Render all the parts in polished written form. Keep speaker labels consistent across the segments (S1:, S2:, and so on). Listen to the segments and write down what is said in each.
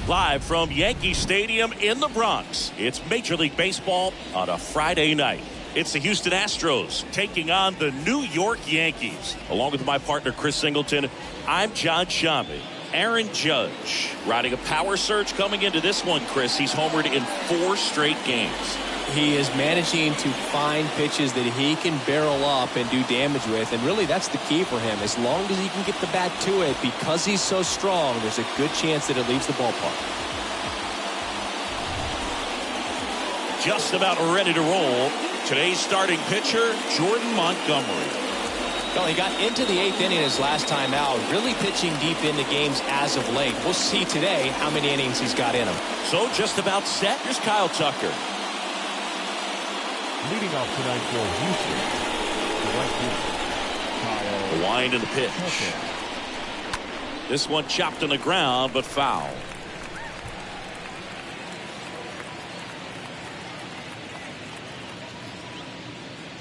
S1: Live from Yankee Stadium in the Bronx, it's Major League Baseball on a Friday night. It's the Houston Astros taking on the New York Yankees. Along with my partner, Chris Singleton, I'm John Shambi. Aaron Judge riding a power surge coming into this one, Chris. He's homered in 4 straight games.
S2: He is managing to find pitches that he can barrel up and do damage with, and really that's the key for him. As long as he can get the bat to it, because he's so strong, there's a good chance that it leaves the ballpark.
S1: Just about ready to roll. Today's starting pitcher, Jordan Montgomery.
S2: Well, he got into the 8th inning his last time out, really pitching deep into games as of late. We'll see today how many innings he's got in him.
S1: So just about set. Here's Kyle Tucker.
S3: Leading off tonight for Houston,
S1: the wind of the pitch. This one chopped on the ground, but foul.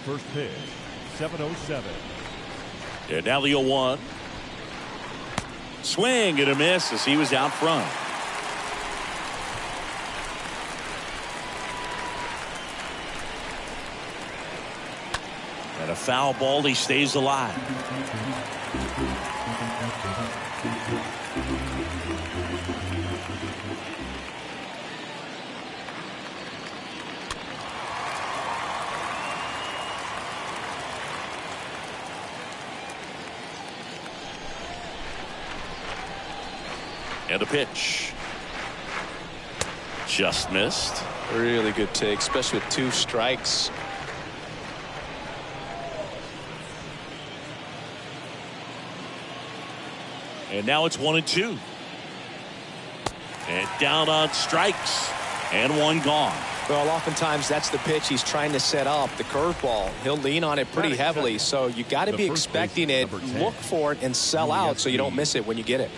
S3: First pitch, 7:07.
S1: And now the 0-1. Swing and a miss as he was out front. And a foul ball, he stays alive. And a pitch. Just missed.
S2: Really good take, especially with 2 strikes.
S1: And now it's 1-2. And down on strikes. And 1 gone.
S2: Well, oftentimes that's the pitch he's trying to set up, the curveball. He'll lean on it pretty heavily, so you got to be expecting it, look for it, and sell out so you don't miss it when you get it.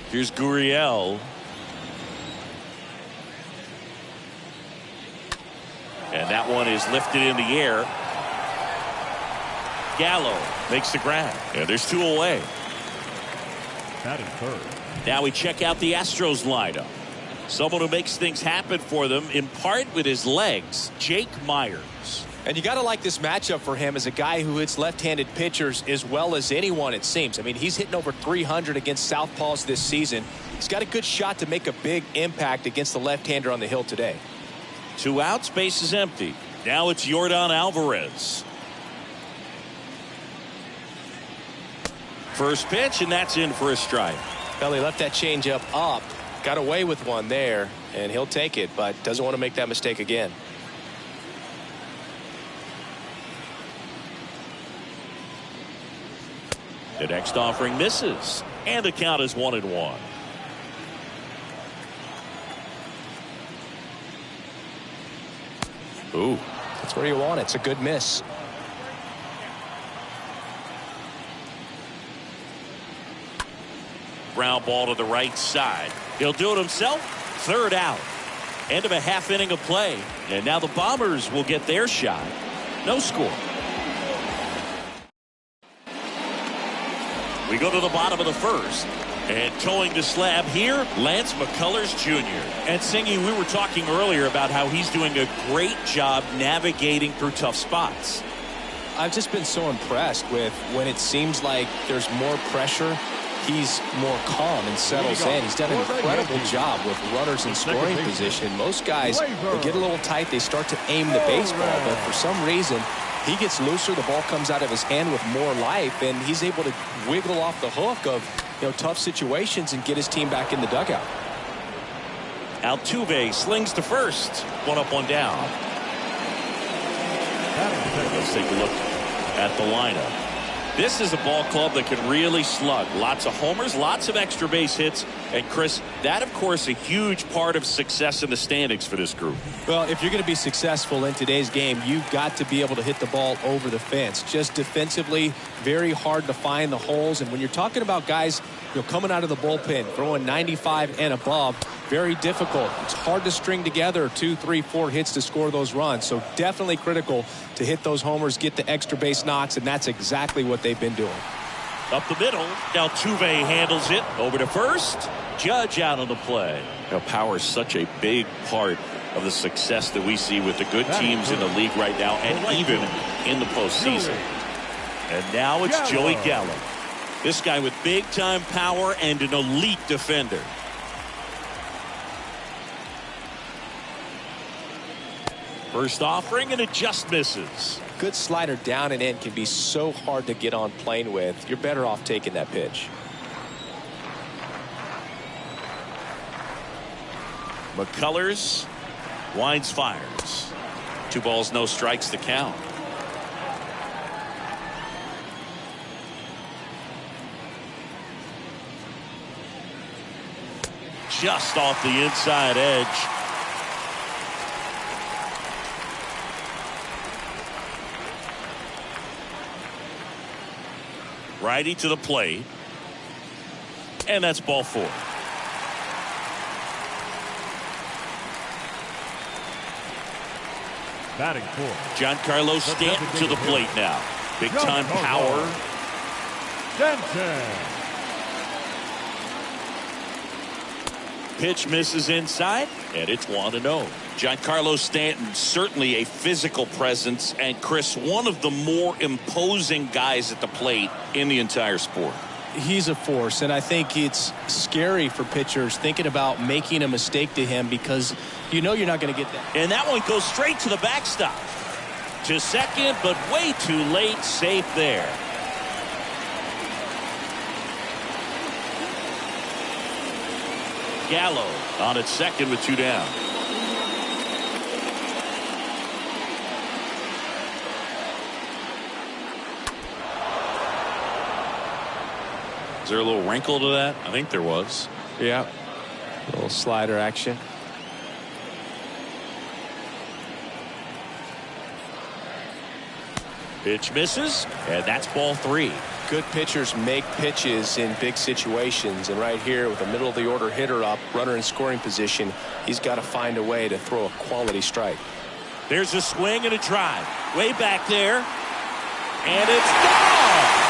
S1: Here's Gurriel. And that one is lifted in the air. Gallo makes the grab. And there's 2 away.
S3: Batting third.
S1: Now we check out the Astros lineup. Someone who makes things happen for them, in part with his legs, Jake Myers.
S2: And you got to like this matchup for him as a guy who hits left-handed pitchers as well as anyone, it seems. I mean, he's hitting over 300 against southpaws this season. He's got a good shot to make a big impact against the left-hander on the hill today.
S1: 2 outs, base is empty. Now it's Yordan Alvarez. First pitch, and that's in for a strike.
S2: Well, he left that changeup up, got away with one there, and he'll take it, but doesn't want to make that mistake again.
S1: The next offering misses, and the count is 1-1. Ooh,
S2: that's where you want it. It's a good miss.
S1: Ground ball to the right side. He'll do it himself. 3rd out. End of a half inning of play. And now the Bombers will get their shot. No score. We go to the bottom of the first. And towing the slab here, Lance McCullers Jr. And Singy, we were talking earlier about how he's doing a great job navigating through tough spots.
S2: I've just been so impressed with when it seems like there's more pressure, he's more calm and settles in. He's done an incredible job with runners in scoring position. Most guys, they get a little tight, they start to aim the baseball, but for some reason, he gets looser, the ball comes out of his hand with more life, and he's able to wiggle off the hook of tough situations and get his team back in the dugout.
S1: Altuve slings to first. 1 up, 1 down. Let's take a look at the lineup. This is a ball club that can really slug. Lots of homers, lots of extra base hits. And Chris, that of course a huge part of success in the standings for this group.
S2: Well, if you're going to be successful in today's game, you've got to be able to hit the ball over the fence. Just defensively, very hard to find the holes. And when you're talking about guys coming out of the bullpen, throwing 95 and above, very difficult. It's hard to string together 2, 3, 4 hits to score those runs. So definitely critical to hit those homers, get the extra base knocks, and that's exactly what they've been doing.
S1: Up the middle, Altuve handles it over to first. Judge out on the play. Now, power is such a big part of the success that we see with the good teams in the league right now, and even in the postseason. And now it's Joey Gallo. This guy with big-time power and an elite defender. First offering, and it just misses.
S2: Good slider down and in can be so hard to get on plane with. You're better off taking that pitch.
S1: McCullers winds, fires. 2 balls, no strikes to count. Just off the inside edge. Righty to the plate. And that's ball 4.
S3: Batting fourth,
S1: Giancarlo Stanton to the plate now. Big time power.
S3: Stanton.
S1: Pitch misses inside, and it's 1-0. Giancarlo Stanton, certainly a physical presence, and Chris, one of the more imposing guys at the plate in the entire sport.
S2: He's a force, and I think it's scary for pitchers thinking about making a mistake to him because you know you're not going to get that.
S1: And that one goes straight to the backstop. To second, but way too late. Safe there. Gallo on at second with 2 down. Is there a little wrinkle to that? I think there was.
S2: Yeah. A little slider action.
S1: Pitch misses, and that's ball 3.
S2: Good pitchers make pitches in big situations, and right here with a middle of the order hitter up, runner in scoring position, he's got to find a way to throw a quality strike.
S1: There's a swing and a drive way back there, and it's gone.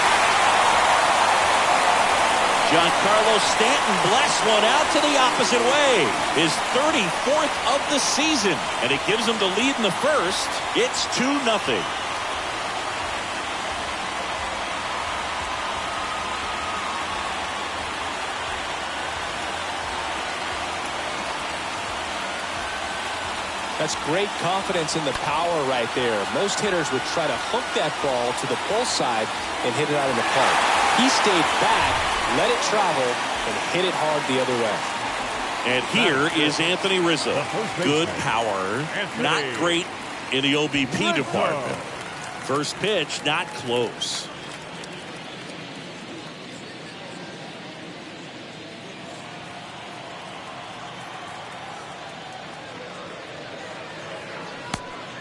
S1: Giancarlo Stanton blasts one out to the opposite way. His 34th of the season, and it gives him the lead in the first. It's 2-0.
S2: That's great confidence in the power right there. Most hitters would try to hook that ball to the pull side and hit it out in the park. He stayed back, let it travel, and hit it hard the other way.
S1: And here is Anthony Rizzo. Good power, not great in the OBP department. First pitch, not close.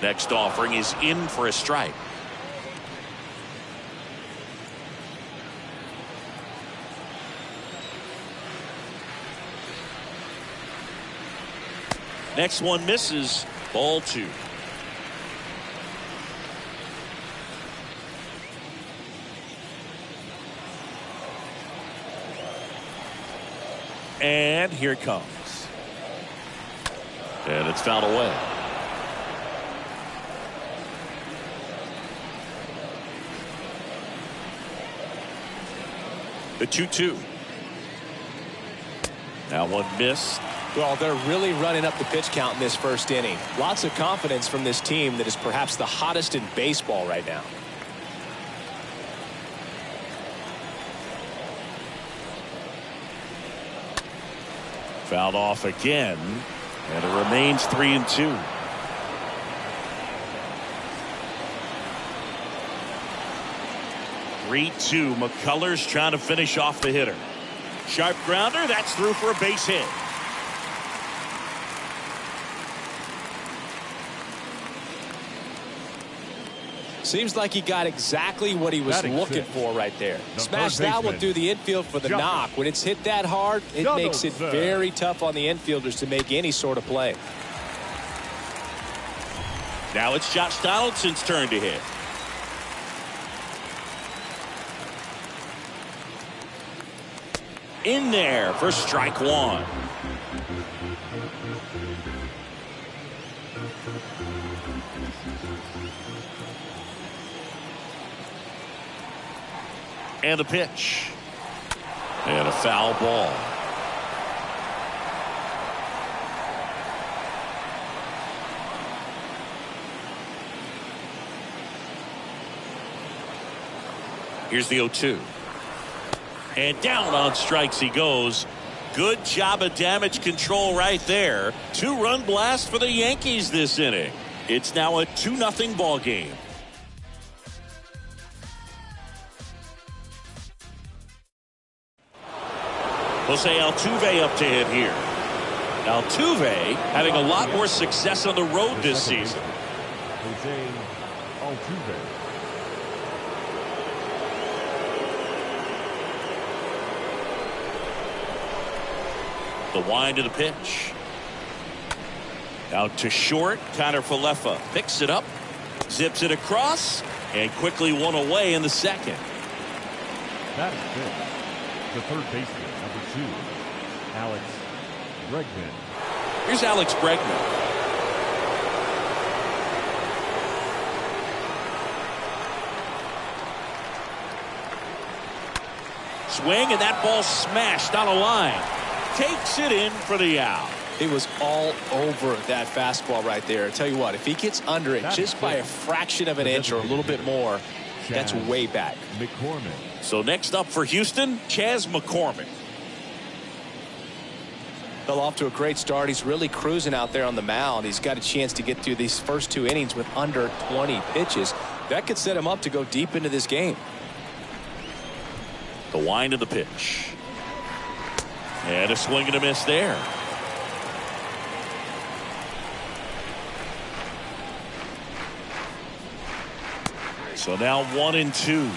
S1: Next offering is in for a strike. Next one misses. Ball 2. And here it comes. And it's fouled away. The 2-2. Now one missed.
S2: Well, they're really running up the pitch count in this first inning. Lots of confidence from this team that is perhaps the hottest in baseball right now.
S1: Fouled off again, and it remains 3-2. McCullers trying to finish off the hitter. Sharp grounder, that's through for a base hit.
S2: Seems like he got exactly what he was looking for right there. Smash that one through the infield for the knock. When it's hit that hard, it makes it very tough on the infielders to make any sort of play.
S1: Now it's Josh Donaldson's turn to hit. In there for strike one. And the pitch. And a foul ball. Here's the 0-2. And down on strikes he goes. Good job of damage control right there. 2-run blast for the Yankees this inning. It's now a 2-0 ball game. Jose Altuve up to hit here. Altuve having a lot more success on the road this season.
S3: Jose Altuve.
S1: The wind of the pitch. Out to short. Connor Falefa picks it up, zips it across, and quickly one away in the second.
S3: That is good. The third baseman, number 2, Alex Bregman.
S1: Here's Alex Bregman. Swing, and that ball smashed on a line. Takes it in for the out.
S2: He was all over that fastball right there. I tell you what, if he gets under it just by a fraction of an inch or a little bit more, that's way back.
S3: McCormick.
S1: So next up for Houston, Chas McCormick.
S2: Fell off to a great start. He's really cruising out there on the mound. He's got a chance to get through these first 2 innings with under 20 pitches. That could set him up to go deep into this game.
S1: The wind of the pitch. And a swing and a miss there. So now 1-2.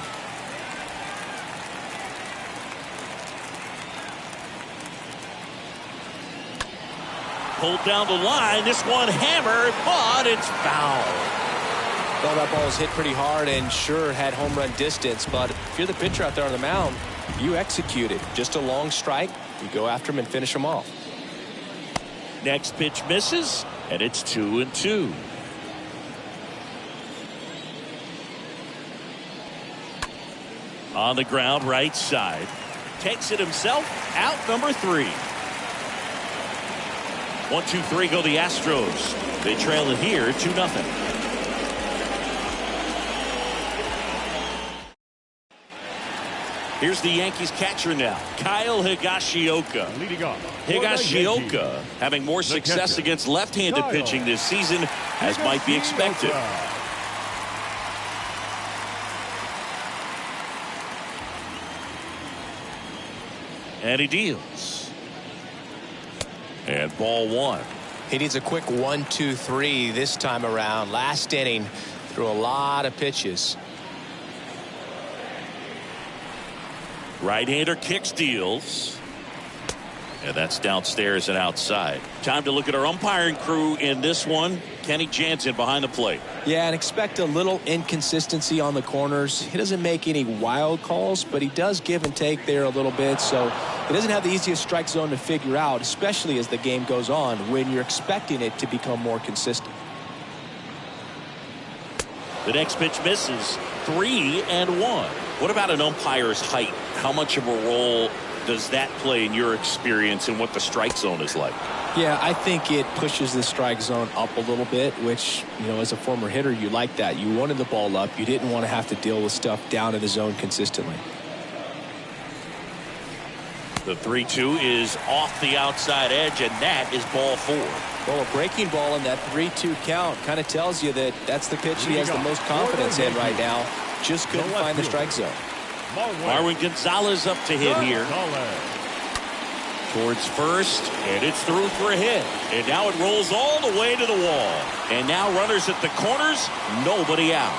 S1: Pulled down the line. This one hammered, but it's foul.
S2: Well, that ball was hit pretty hard and sure had home run distance, but if you're the pitcher out there on the mound, you execute it. Just a long strike. You go after him and finish him off.
S1: Next pitch misses, and it's 2-2. On the ground, right side. Takes it himself. Out number 3. 1-2-3 go the Astros. They trail it here 2-0. Here's the Yankees catcher now, Kyle Higashioka.
S3: Leading off.
S1: Higashioka having more success against left-handed pitching this season, as might be expected. And he deals. And ball 1.
S2: He needs a quick 1-2-3 this time around. Last inning, threw a lot of pitches.
S1: Right-hander kicks, deals. And that's downstairs and outside. Time to look at our umpiring crew in this one. Kenny Jansen behind the plate.
S2: Yeah, and expect a little inconsistency on the corners. He doesn't make any wild calls, but he does give and take there a little bit. So he doesn't have the easiest strike zone to figure out, especially as the game goes on, when you're expecting it to become more consistent.
S1: The next pitch misses. 3-1. What about an umpire's height? How much of a role does that play in your experience and what the strike zone is like?
S2: Yeah, I think it pushes the strike zone up a little bit, which, you know, as a former hitter, you like that. You wanted the ball up. You didn't want to have to deal with stuff down in the zone consistently.
S1: The 3-2 is off the outside edge, and that is ball 4.
S2: Well, a breaking ball in that 3-2 count kind of tells you that that's the pitch he has the most confidence in right now. Just couldn't find the strike zone.
S1: Marwin Gonzalez up to hit here. Towards first, and it's through for a hit. And now it rolls all the way to the wall. And now runners at the corners, nobody out.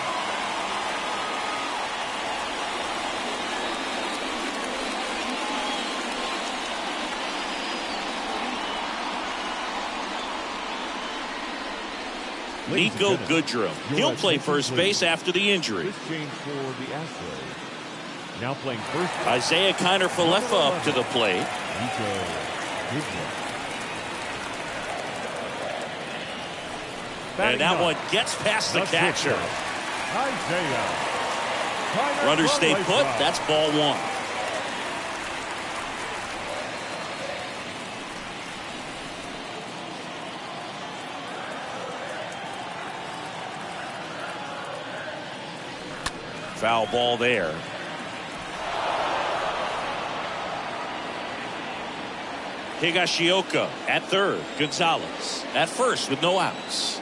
S1: Nico Goodrum. He'll play first base after the injury.
S3: This change for the Astros. Now playing first base.
S1: Isaiah Kiner-Falefa up to the plate.
S3: Nico Goodrum.
S1: And that one gets past the catcher.
S3: Isaiah.
S1: Runners stay put. That's ball one. Foul ball there. Higashioka at third. Gonzalez at first with no outs.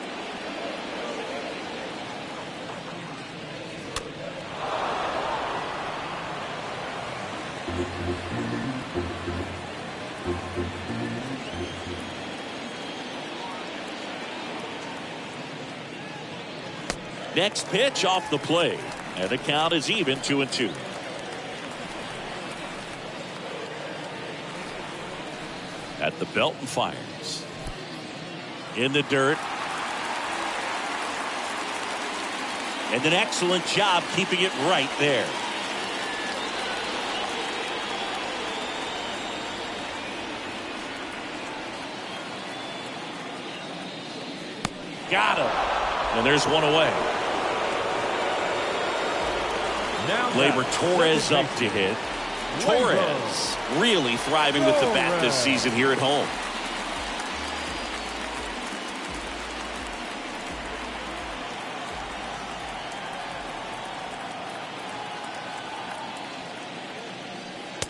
S1: Next pitch off the plate. And the count is even 2-2. At the belt and fires. In the dirt. And an excellent job keeping it right there. Got him. And there's one away. Gleyber Torres up to hit. Torres really thriving with the bat this season here at home.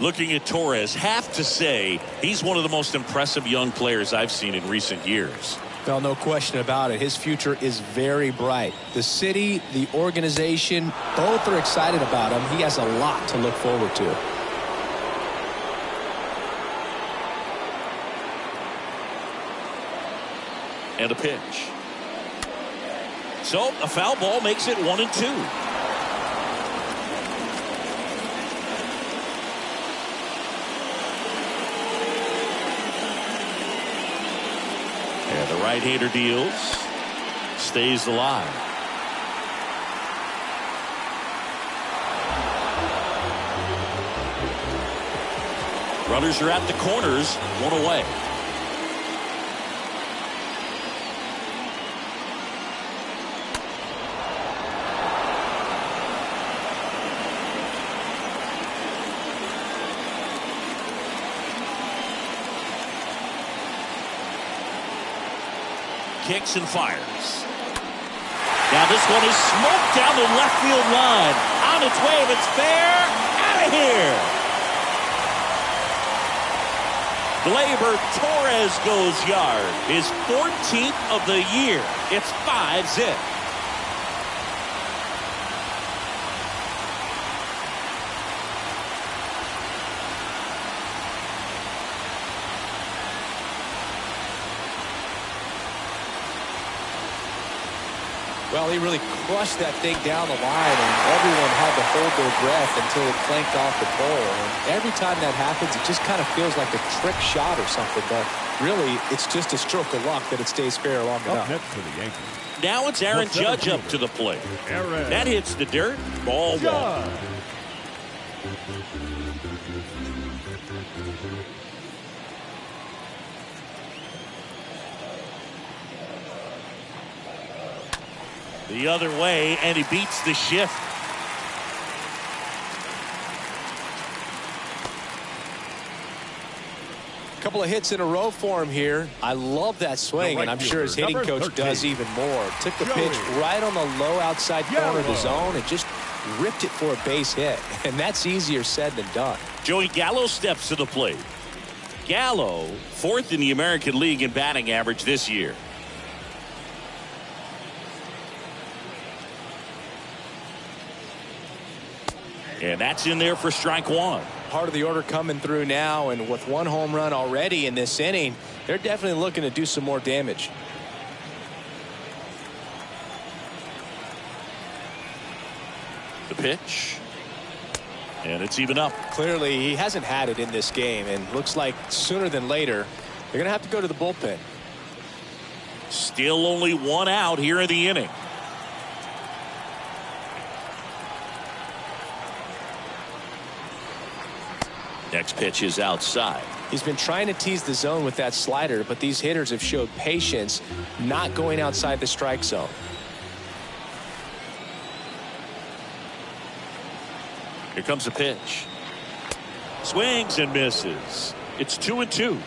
S1: Looking at Torres, have to say he's one of the most impressive young players I've seen in recent years.
S2: Well, no question about it. His future is very bright. The city, the organization, both are excited about him. He has a lot to look forward to.
S1: And a pitch. So a foul ball makes it 1-2. And the right-hander deals. Stays alive. Runners are at the corners. One away. Kicks and fires. Now this one is smoked down the left field line. On its way, if it's fair, out of here. Gleyber Torres goes yard. His 14th of the year. It's 5-zip.
S2: Well, he really crushed that thing down the line, and everyone had to hold their breath until it clanked off the pole. And every time that happens, it just kind of feels like a trick shot or something. But really, it's just a stroke of luck that it stays fair long enough.
S3: Up next for the Yankees.
S1: Now it's Aaron Judge up to the plate. That hits the dirt. Ball one. The other way, and he beats the shift.
S2: A couple of hits in a row for him here. I love that swing, and I'm sure his hitting coach does even more. Took the pitch right on the low outside corner of the zone and just ripped it for a base hit. And that's easier said than done.
S1: Joey Gallo steps to the plate. Gallo, fourth in the American League in batting average this year. And that's in there for strike one.
S2: Part of the order coming through now, and with one home run already in this inning, they're definitely looking to do some more damage.
S1: The pitch. And it's even up.
S2: Clearly, he hasn't had it in this game, and looks like sooner than later, they're going to have to go to the bullpen.
S1: Still only one out here in the inning. Next pitch is outside.
S2: He's been trying to tease the zone with that slider, but these hitters have showed patience, not going outside the strike zone.
S1: Here comes a pitch. Swings and misses. It's 2-2.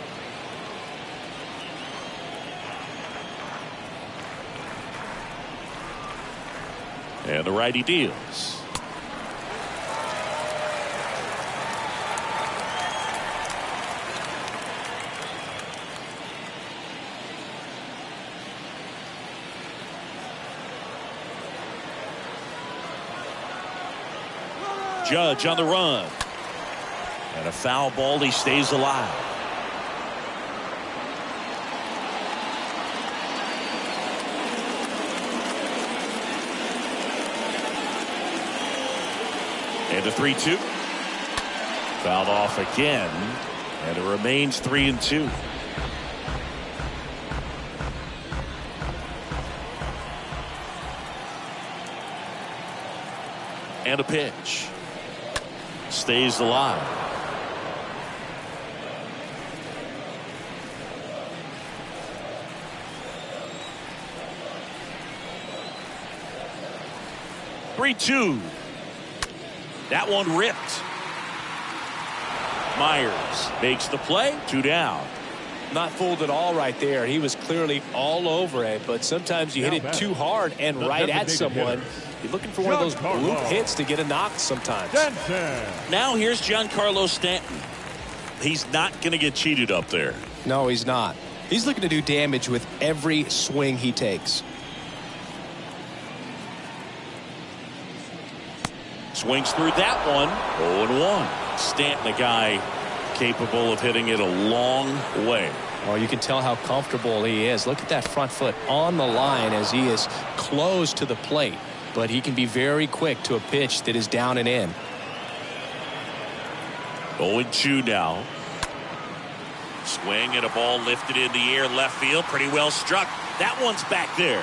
S1: And the righty deals. Judge on the run. And a foul ball. He stays alive. And a 3-2. Fouled off again. And it remains 3-2. And a pitch. Stays alive. Three-two. That one ripped. Myers makes the play. 2 down.
S2: Not fooled at all right there. He was clearly all over it, but sometimes you hit it too hard and right at someone. You're looking for one of those bloop hits to get a knock sometimes.
S1: Now here's Giancarlo Stanton. He's not going to get cheated up there.
S2: No, he's not. He's looking to do damage with every swing he takes.
S1: Swings through that one. 0-1. Stanton, a guy capable of hitting it a long way.
S2: Oh, you can tell how comfortable he is. Look at that front foot on the line as he is close to the plate. But he can be very quick to a pitch that is down and in.
S1: 0-2 now. Swing and a ball lifted in the air left field. Pretty well struck. That one's back there.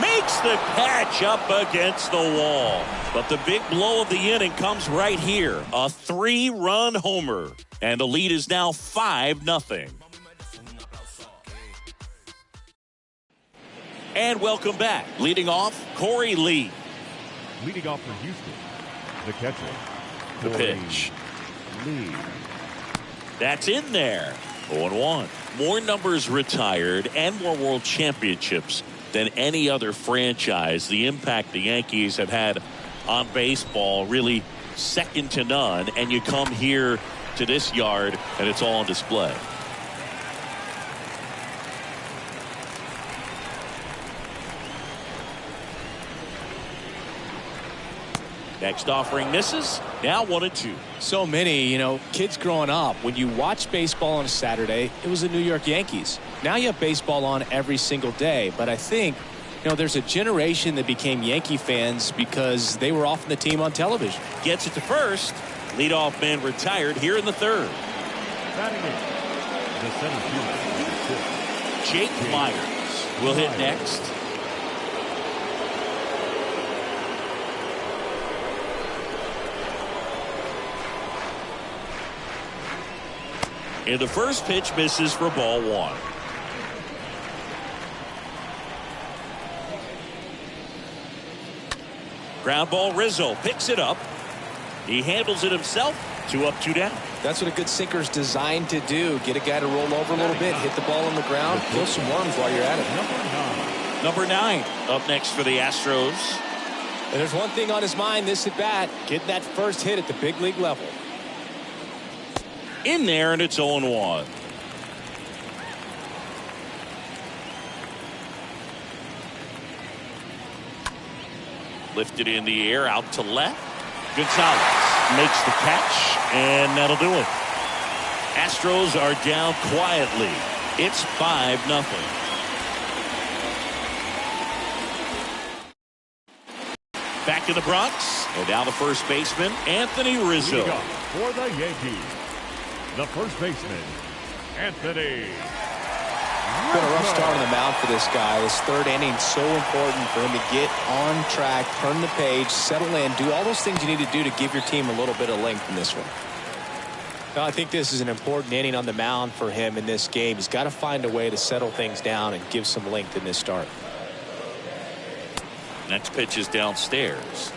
S1: Makes the catch up against the wall. But the big blow of the inning comes right here. A 3-run homer. And the lead is now 5-0. And welcome back. Leading off, Corey Lee.
S3: Leading off for Houston, the catcher.
S1: The pitch.
S3: Lee.
S1: That's in there. 0-1. More numbers retired and more world championships than any other franchise. The impact the Yankees have had on baseball really second to none. And you come here to this yard and it's all on display. Next offering misses. Now 1-2.
S2: So many, kids growing up, when you watch baseball on a Saturday, it was the New York Yankees. Now you have baseball on every single day. But I think, there's a generation that became Yankee fans because they were often the team on television.
S1: Gets it to first. Leadoff man retired here in the third.
S3: Batting in the center field.
S1: Jake Myers will hit next. And the first pitch misses for ball 1. Ground ball. Rizzo picks it up. He handles it himself. 2 up, 2 down.
S2: That's what a good sinker's designed to do. Get a guy to roll over a little bit, hit the ball on the ground, kill some worms while you're at it.
S1: Number 9 up next for the Astros.
S2: And there's one thing on his mind this at bat, getting that first hit at the big league level.
S1: In there, and it's 0-1. Lifted in the air, out to left. Gonzalez makes the catch, and that'll do it. Astros are down quietly. It's 5-0. Back in the Bronx, and now the first baseman, Anthony Rizzo.
S3: For the Yankees, the first baseman, Anthony
S2: It's been a rough start on the mound for this guy. This third inning is so important for him to get on track, turn the page, settle in, do all those things you need to do to give your team a little bit of length in this one. Now, I think this is an important inning on the mound for him in this game. He's got to find a way to settle things down and give some length in this start.
S1: Next pitch is downstairs.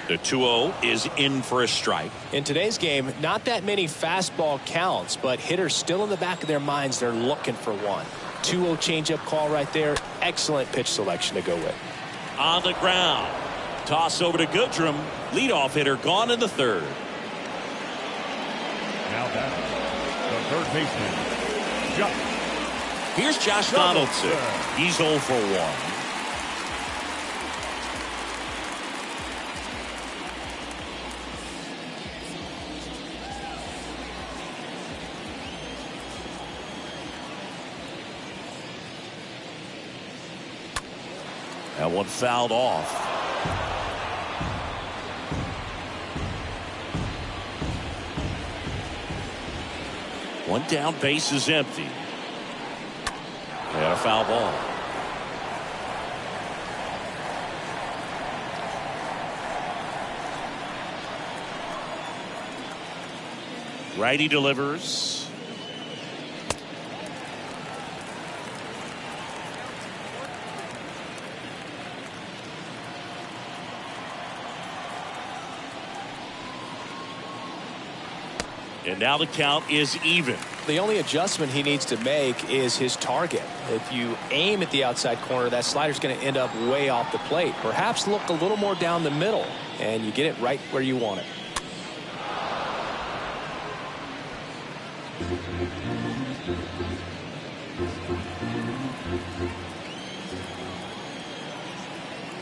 S1: The 2-0 is in for a strike.
S2: In today's game, not that many fastball counts, but hitters still in the back of their minds, they're looking for one. 2-0 changeup call right there. Excellent pitch selection to go with.
S1: On the ground. Toss over to Goodrum. Leadoff hitter gone in the third.
S3: Now that's the third baseman, Josh.
S1: Here's Josh Donaldson. He's 0 for 1. That one fouled off. One down, base is empty. And a foul ball. Righty delivers. And now the count is even.
S2: The only adjustment he needs to make is his target. If you aim at the outside corner, that slider's going to end up way off the plate. Perhaps look a little more down the middle, and you get it right where you want it.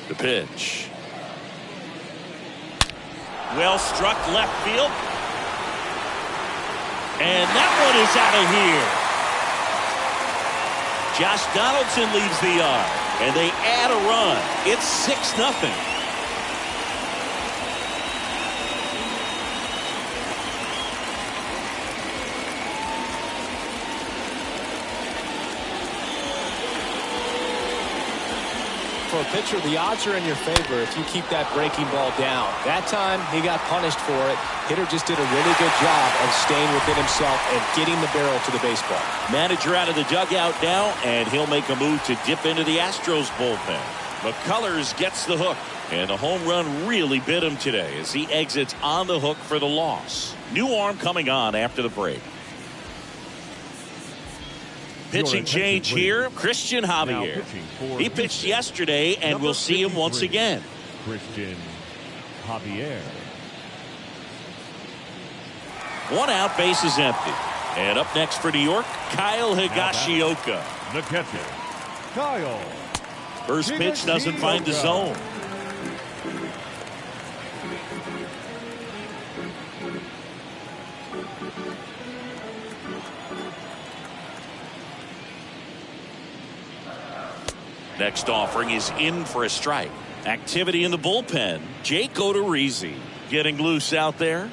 S1: The pitch. Well struck left field. And that one is out of here. Josh Donaldson leaves the yard, and they add a run. It's 6-0.
S2: For a pitcher, the odds are in your favor if you keep that breaking ball down. That time, he got punished for it. Hitter just did a really good job of staying within himself and getting the barrel to the baseball.
S1: Manager out of the dugout now, and he'll make a move to dip into the Astros bullpen. McCullers gets the hook, and the home run really bit him today as he exits on the hook for the loss. New arm coming on after the break. Pitching change here, Christian Javier. He pitched yesterday, and we'll see him once again.
S3: Christian Javier.
S1: One out, base is empty. And up next for New York, Kyle Higashioka.
S3: The catcher, Kyle.
S1: First pitch doesn't find the zone. Next offering is in for a strike. Activity in the bullpen. Jake Odorizzi getting loose out there.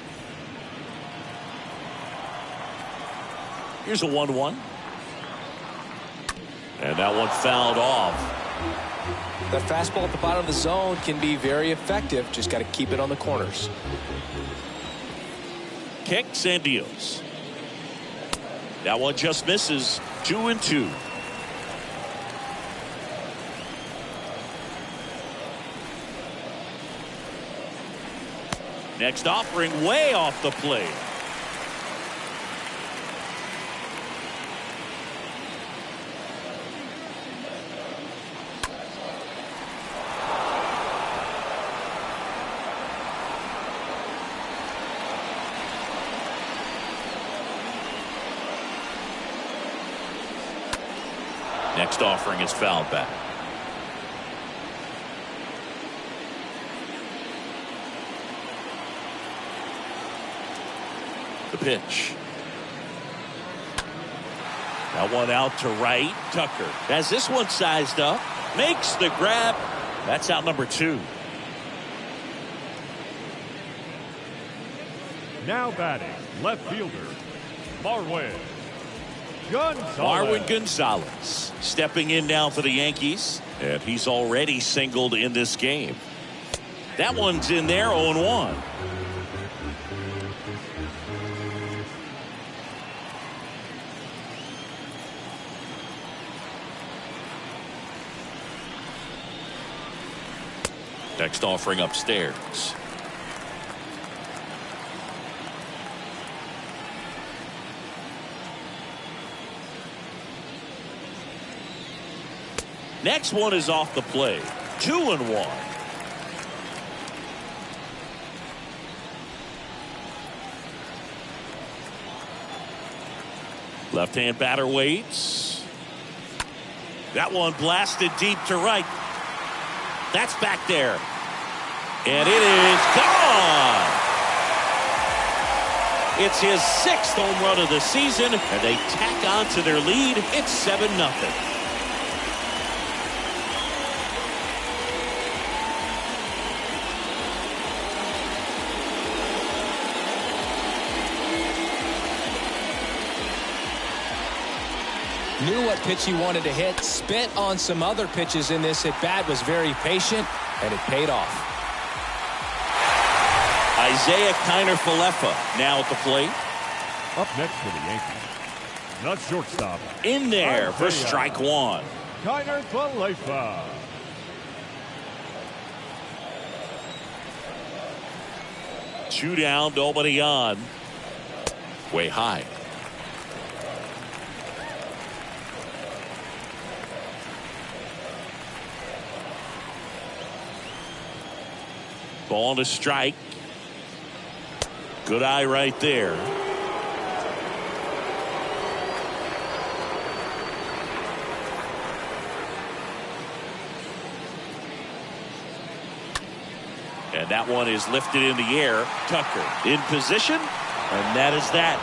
S1: Here's a 1-1. And that one fouled off.
S2: That fastball at the bottom of the zone can be very effective. Just got to keep it on the corners.
S1: Kicks and deals. That one just misses. 2-2. Next offering way off the plate. Next offering is fouled back. The pitch. That one out to right. Tucker has this one sized up. Makes the grab. That's out number 2.
S3: Now batting, left fielder, Marwin Gonzalez.
S1: Marwin Gonzalez stepping in now for the Yankees, and he's already singled in this game. That one's in there, 0-1. Next offering upstairs. Next one is off the plate. 2-1. Left-hand batter waits. That one blasted deep to right. That's back there. And it is gone. It's his 6th home run of the season, and they tack on to their lead. It's 7-0.
S2: Knew what pitch he wanted to hit, spent on some other pitches in this at bat, was very patient, and it paid off.
S1: Isaiah Kiner-Falefa now at the plate.
S3: Up next for the Yankees, the shortstop.
S1: In there for strike one.
S3: Kiner-Falefa.
S1: Two down, nobody on. Way high. Ball to strike. Good eye right there. And that one is lifted in the air. Tucker in position, and that is that.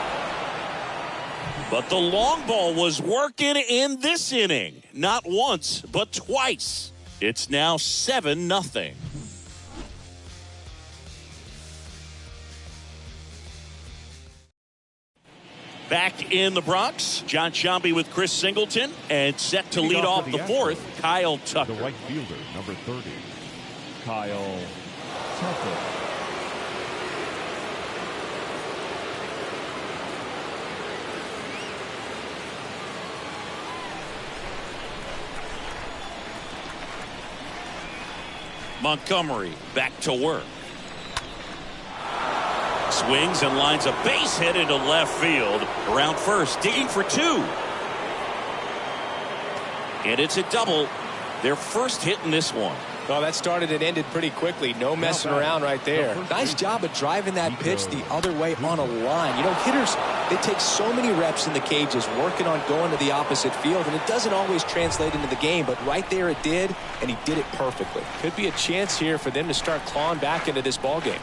S1: But the long ball was working in this inning. Not once, but twice. It's now 7-0. Back in the Bronx, John Sciambi with Chris Singleton, and set to lead off the fourth, Kyle Tucker.
S3: The right fielder, number 30, Kyle Tucker.
S1: Montgomery back to work. Swings and lines a base hit into left field. Around first, digging for two. And it's a double. Their first hit in this one.
S2: Well, that started and ended pretty quickly. No messing around right there. Nice job of driving that pitch the other way on a line. You know, hitters, they take so many reps in the cages working on going to the opposite field, and it doesn't always translate into the game, but right there it did, and he did it perfectly. Could be a chance here for them to start clawing back into this ball game.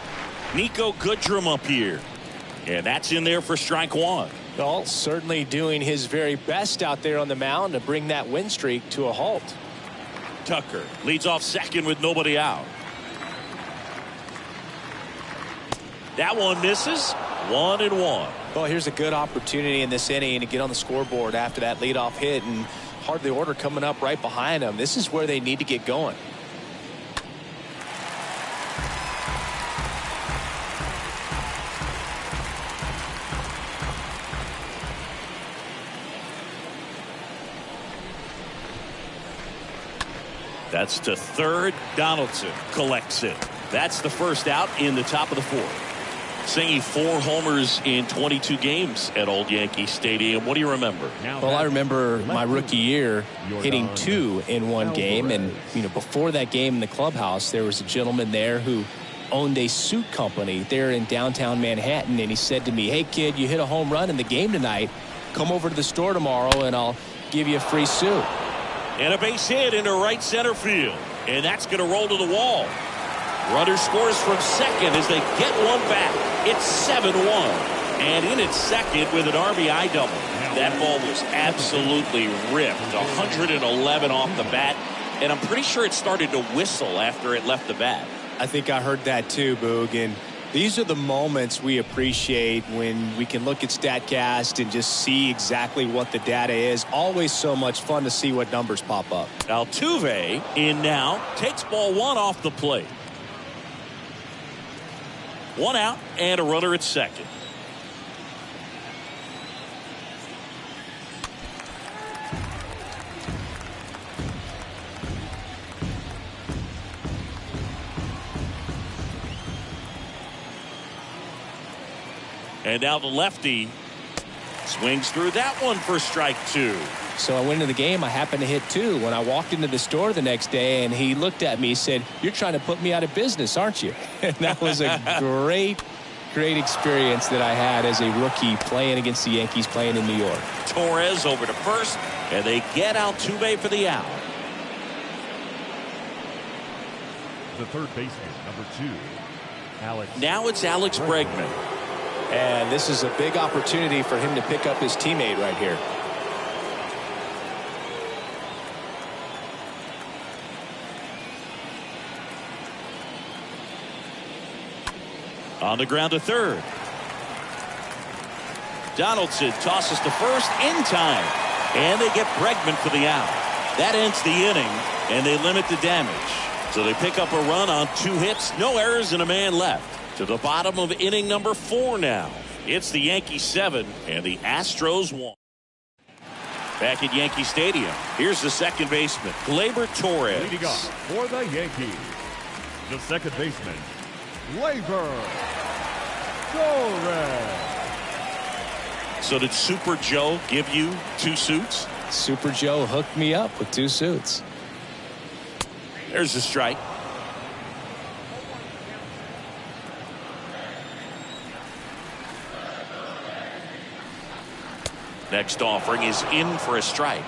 S1: Nico Goodrum up here. And that's in there for strike one.
S2: Well, certainly doing his very best out there on the mound to bring that win streak to a halt.
S1: Tucker leads off second with nobody out. That one misses. 1-1.
S2: Well, here's a good opportunity in this inning to get on the scoreboard after that leadoff hit, and hardly order coming up right behind them. This is where they need to get going.
S1: That's to third. Donaldson collects it. That's the first out in the top of the fourth. Singing 4 homers in 22 games at Old Yankee Stadium. What do you remember?
S2: Well, I remember my rookie year hitting 2 in one game, and before that game in the clubhouse, there was a gentleman there who owned a suit company there in downtown Manhattan, and he said to me, "Hey kid, you hit a home run in the game tonight. Come over to the store tomorrow and I'll give you a free suit."
S1: And a base hit into right center field. And that's going to roll to the wall. Runner scores from second as they get one back. It's 7-1. And in its second with an RBI double. That ball was absolutely ripped. 111 off the bat. And I'm pretty sure it started to whistle after it left the bat.
S2: I think I heard that too, Boog. And These are the moments we appreciate when we can look at StatCast and just see exactly what the data is. Always so much fun to see what numbers pop up.
S1: Altuve in now, takes ball one off the plate. One out and a runner at second. And now the lefty swings through that one for strike two.
S2: So I went into the game. I happened to hit two. When I walked into the store the next day and he looked at me, he said, "You're trying to put me out of business, aren't you?" And that was a great experience that I had as a rookie playing against the Yankees, playing in New York.
S1: Torres over to first, and they get Altuve for the out.
S3: The third baseman, number 2, Alex.
S1: Now it's Alex Bregman.
S2: And this is a big opportunity for him to pick up his teammate right here.
S1: On the ground to third. Donaldson tosses to first in time. And they get Bregman for the out. That ends the inning, and they limit the damage. So they pick up a run on 2 hits, no errors, and a man left. To the bottom of inning number 4 now. It's the Yankees 7 and the Astros 1. Back at Yankee Stadium, here's the second baseman, Gleyber Torres.
S3: Leading off for the Yankees, the second baseman, Gleyber Torres.
S1: So did Super Joe give you 2 suits?
S2: Super Joe hooked me up with 2 suits.
S1: There's a strike. Next offering is in for a strike.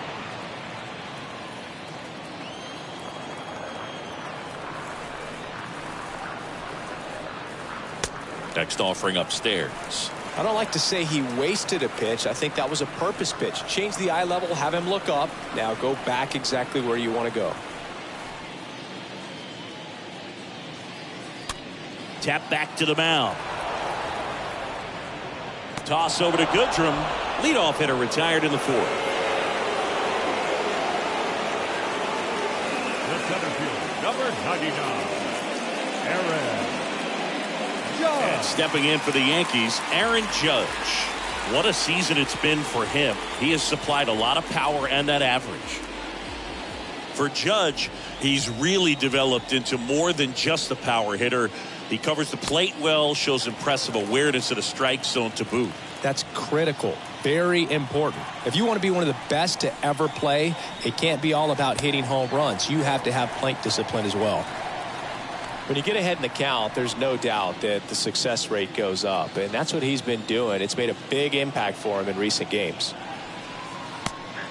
S1: Next offering upstairs.
S2: I don't like to say he wasted a pitch. I think that was a purpose pitch. Change the eye level, have him look up. Now go back exactly where you want to go.
S1: Tap back to the mound. Toss over to Goodrum. Leadoff hitter retired in the 4th.
S3: The center fielder, number 99, Aaron Judge.
S1: And stepping in for the Yankees, Aaron Judge. What a season it's been for him. He has supplied a lot of power and that average. For Judge, he's really developed into more than just a power hitter. He covers the plate well, shows impressive awareness of the strike zone to boot.
S2: That's critical. Very important. If you want to be one of the best to ever play, it can't be all about hitting home runs. You have to have plate discipline as well. When you get ahead in the count, there's no doubt that the success rate goes up, and that's what he's been doing. It's made a big impact for him in recent games.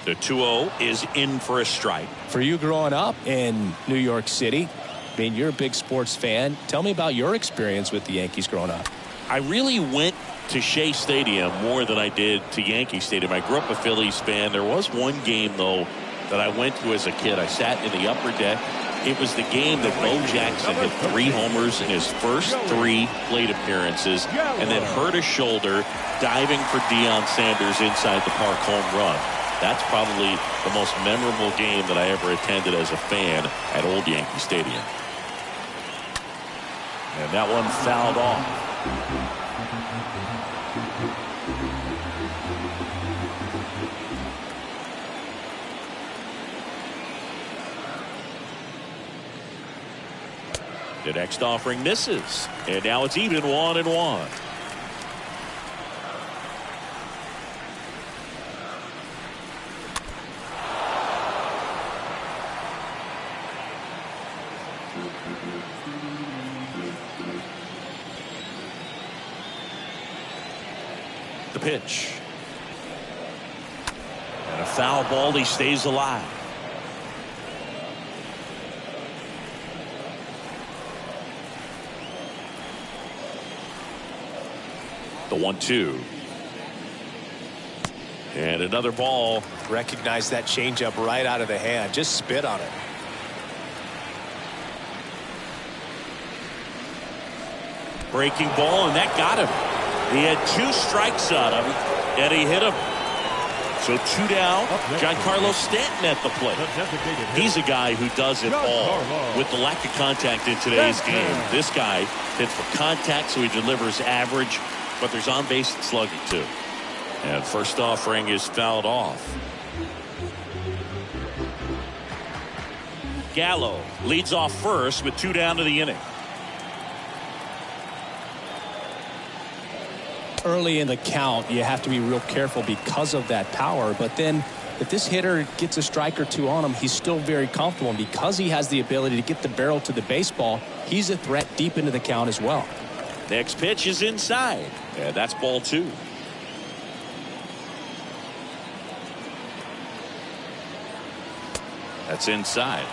S1: The 2-0 is in for a strike.
S2: For you growing up in New York City, I mean, you're a big sports fan. Tell me about your experience with the Yankees growing up.
S1: I really went to Shea Stadium more than I did to Yankee Stadium. I grew up a Phillies fan. There was one game, though, that I went to as a kid. I sat in the upper deck. It was the game that Bo Jackson hit 3 homers in his first 3 plate appearances and then hurt his shoulder diving for Deion Sanders inside the park home run. That's probably the most memorable game that I ever attended as a fan at Old Yankee Stadium. And that one fouled off. The next offering misses, and now it's even 1-1. The pitch. And a foul ball. He stays alive. The 1-2. And another ball.
S2: Recognize that changeup right out of the hand. Just spit on it.
S1: Breaking ball, and that got him. He had 2 strikes on him, and he hit him. So 2 down. Giancarlo Stanton at the plate. He's a guy who does it all. With the lack of contact in today's game, this guy hits for contact, so he delivers average, but there's on-base and slugging too. And first offering is fouled off. Gallo leads off first with 2 down to the inning.
S2: Early in the count, you have to be real careful because of that power. But then if this hitter gets a strike or 2 on him, he's still very comfortable. And because he has the ability to get the barrel to the baseball, he's a threat deep into the count as well.
S1: Next pitch is inside. And that's ball 2. That's inside.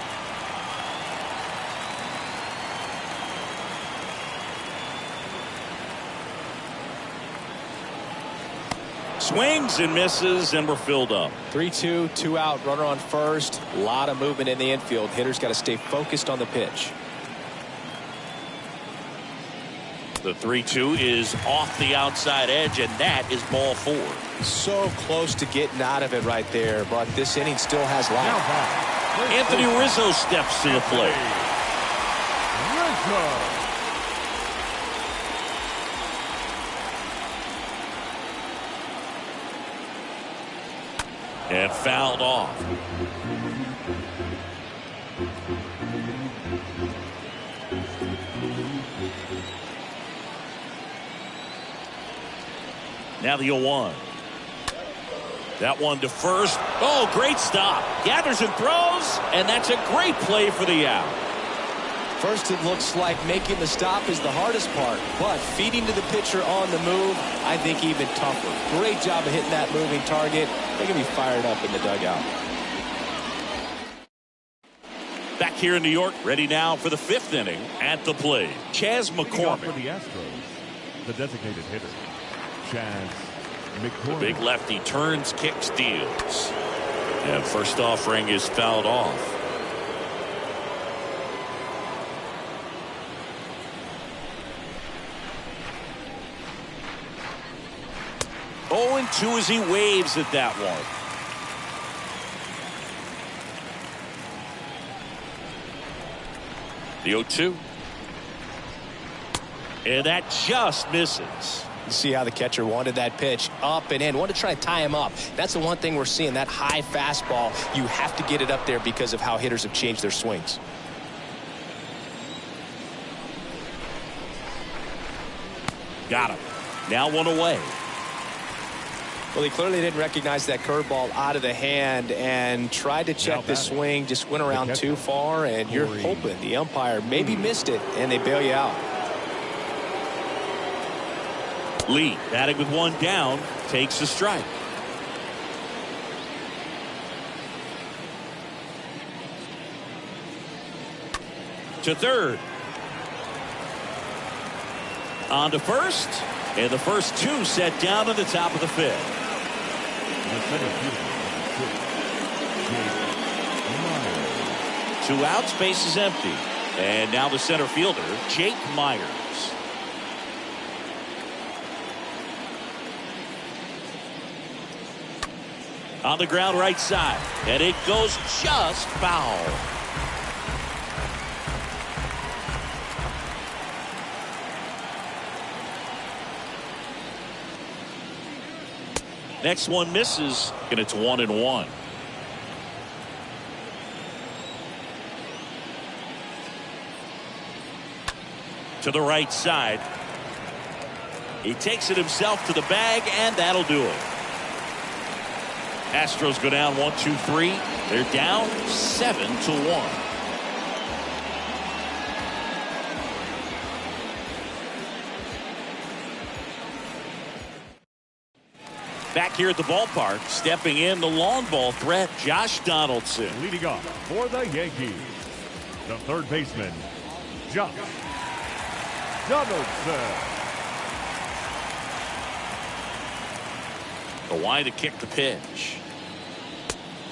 S1: Swings and misses, and we're filled up.
S2: 3-2, 2 out, runner on first. A lot of movement in the infield. Hitter's got to stay focused on the pitch.
S1: The 3-2 is off the outside edge, and that is ball 4.
S2: So close to getting out of it right there, but this inning still has life.
S1: Anthony Rizzo steps to the plate.
S3: Rizzo.
S1: And fouled off. Now the 0-1. That one to first. Oh, great stop. Gathers and throws, and that's a great play for the out.
S2: First, it looks like making the stop is the hardest part, but feeding to the pitcher on the move, I think even tougher. Great job of hitting that moving target. They're going to be fired up in the dugout.
S1: Back here in New York, ready now for the 5th inning at the plate. Chas McCormick.
S3: For the Astros, the designated hitter, Chas McCormick.
S1: The big lefty turns, kicks, deals. And first offering is fouled off. 0-2 as he waves at that one. The 0-2. And that just misses.
S2: You see how the catcher wanted that pitch up and in. Wanted to try to tie him up. That's the one thing we're seeing, that high fastball. You have to get it up there because of how hitters have changed their swings.
S1: Got him. Now 1 away.
S2: Well, he clearly didn't recognize that curveball out of the hand and tried to check the swing, just went around too far, and you're hoping the umpire maybe missed it, and they bail you out.
S1: Lee, batting with 1 down, takes a strike. To third. On to first, and the first 2 set down at the top of the 5th. 2 outs, base is empty. And now the center fielder, Jake Myers. On the ground right side, and it goes just foul. Next one misses, and it's 1-1. To the right side. He takes it himself to the bag, and that'll do it. Astros go down 1-2-3. They're down 7-1. Back here at the ballpark, stepping in the long ball threat, Josh Donaldson.
S3: Leading off for the Yankees, the third baseman, Josh Donaldson.
S1: Kawhi to kick the pitch.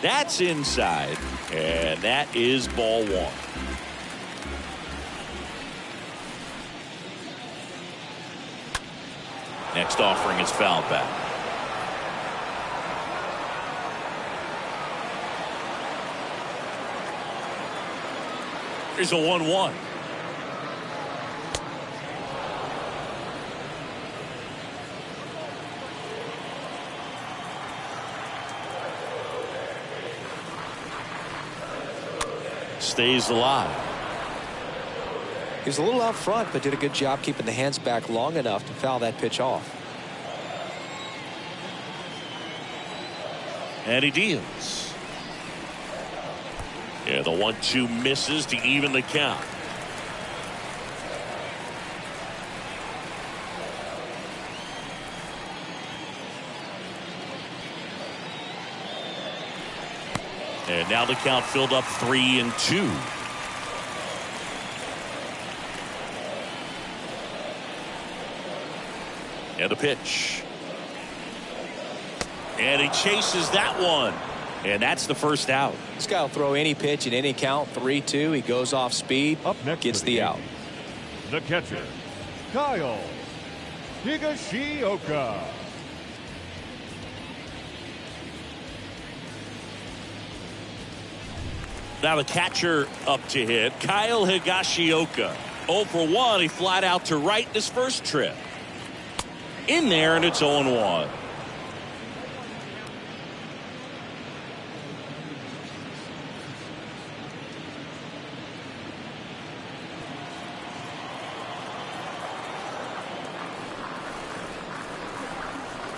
S1: That's inside, and that is ball 1. Next offering is fouled back. Here's a 1-1. Stays alive.
S2: He was a little out front, but did a good job keeping the hands back long enough to foul that pitch off.
S1: And he deals. Yeah, the 1-2 misses to even the count. And now the count filled up 3-2. And the pitch. And he chases that one. And that's the first out.
S2: This guy will throw any pitch in any count. 3-2. He goes off speed.
S3: Up next
S2: gets the out.
S3: The catcher, Kyle Higashioka.
S1: Now the catcher up to hit, Kyle Higashioka. 0 for 1. He flied out to right in his first trip. In there, and it's 0-1.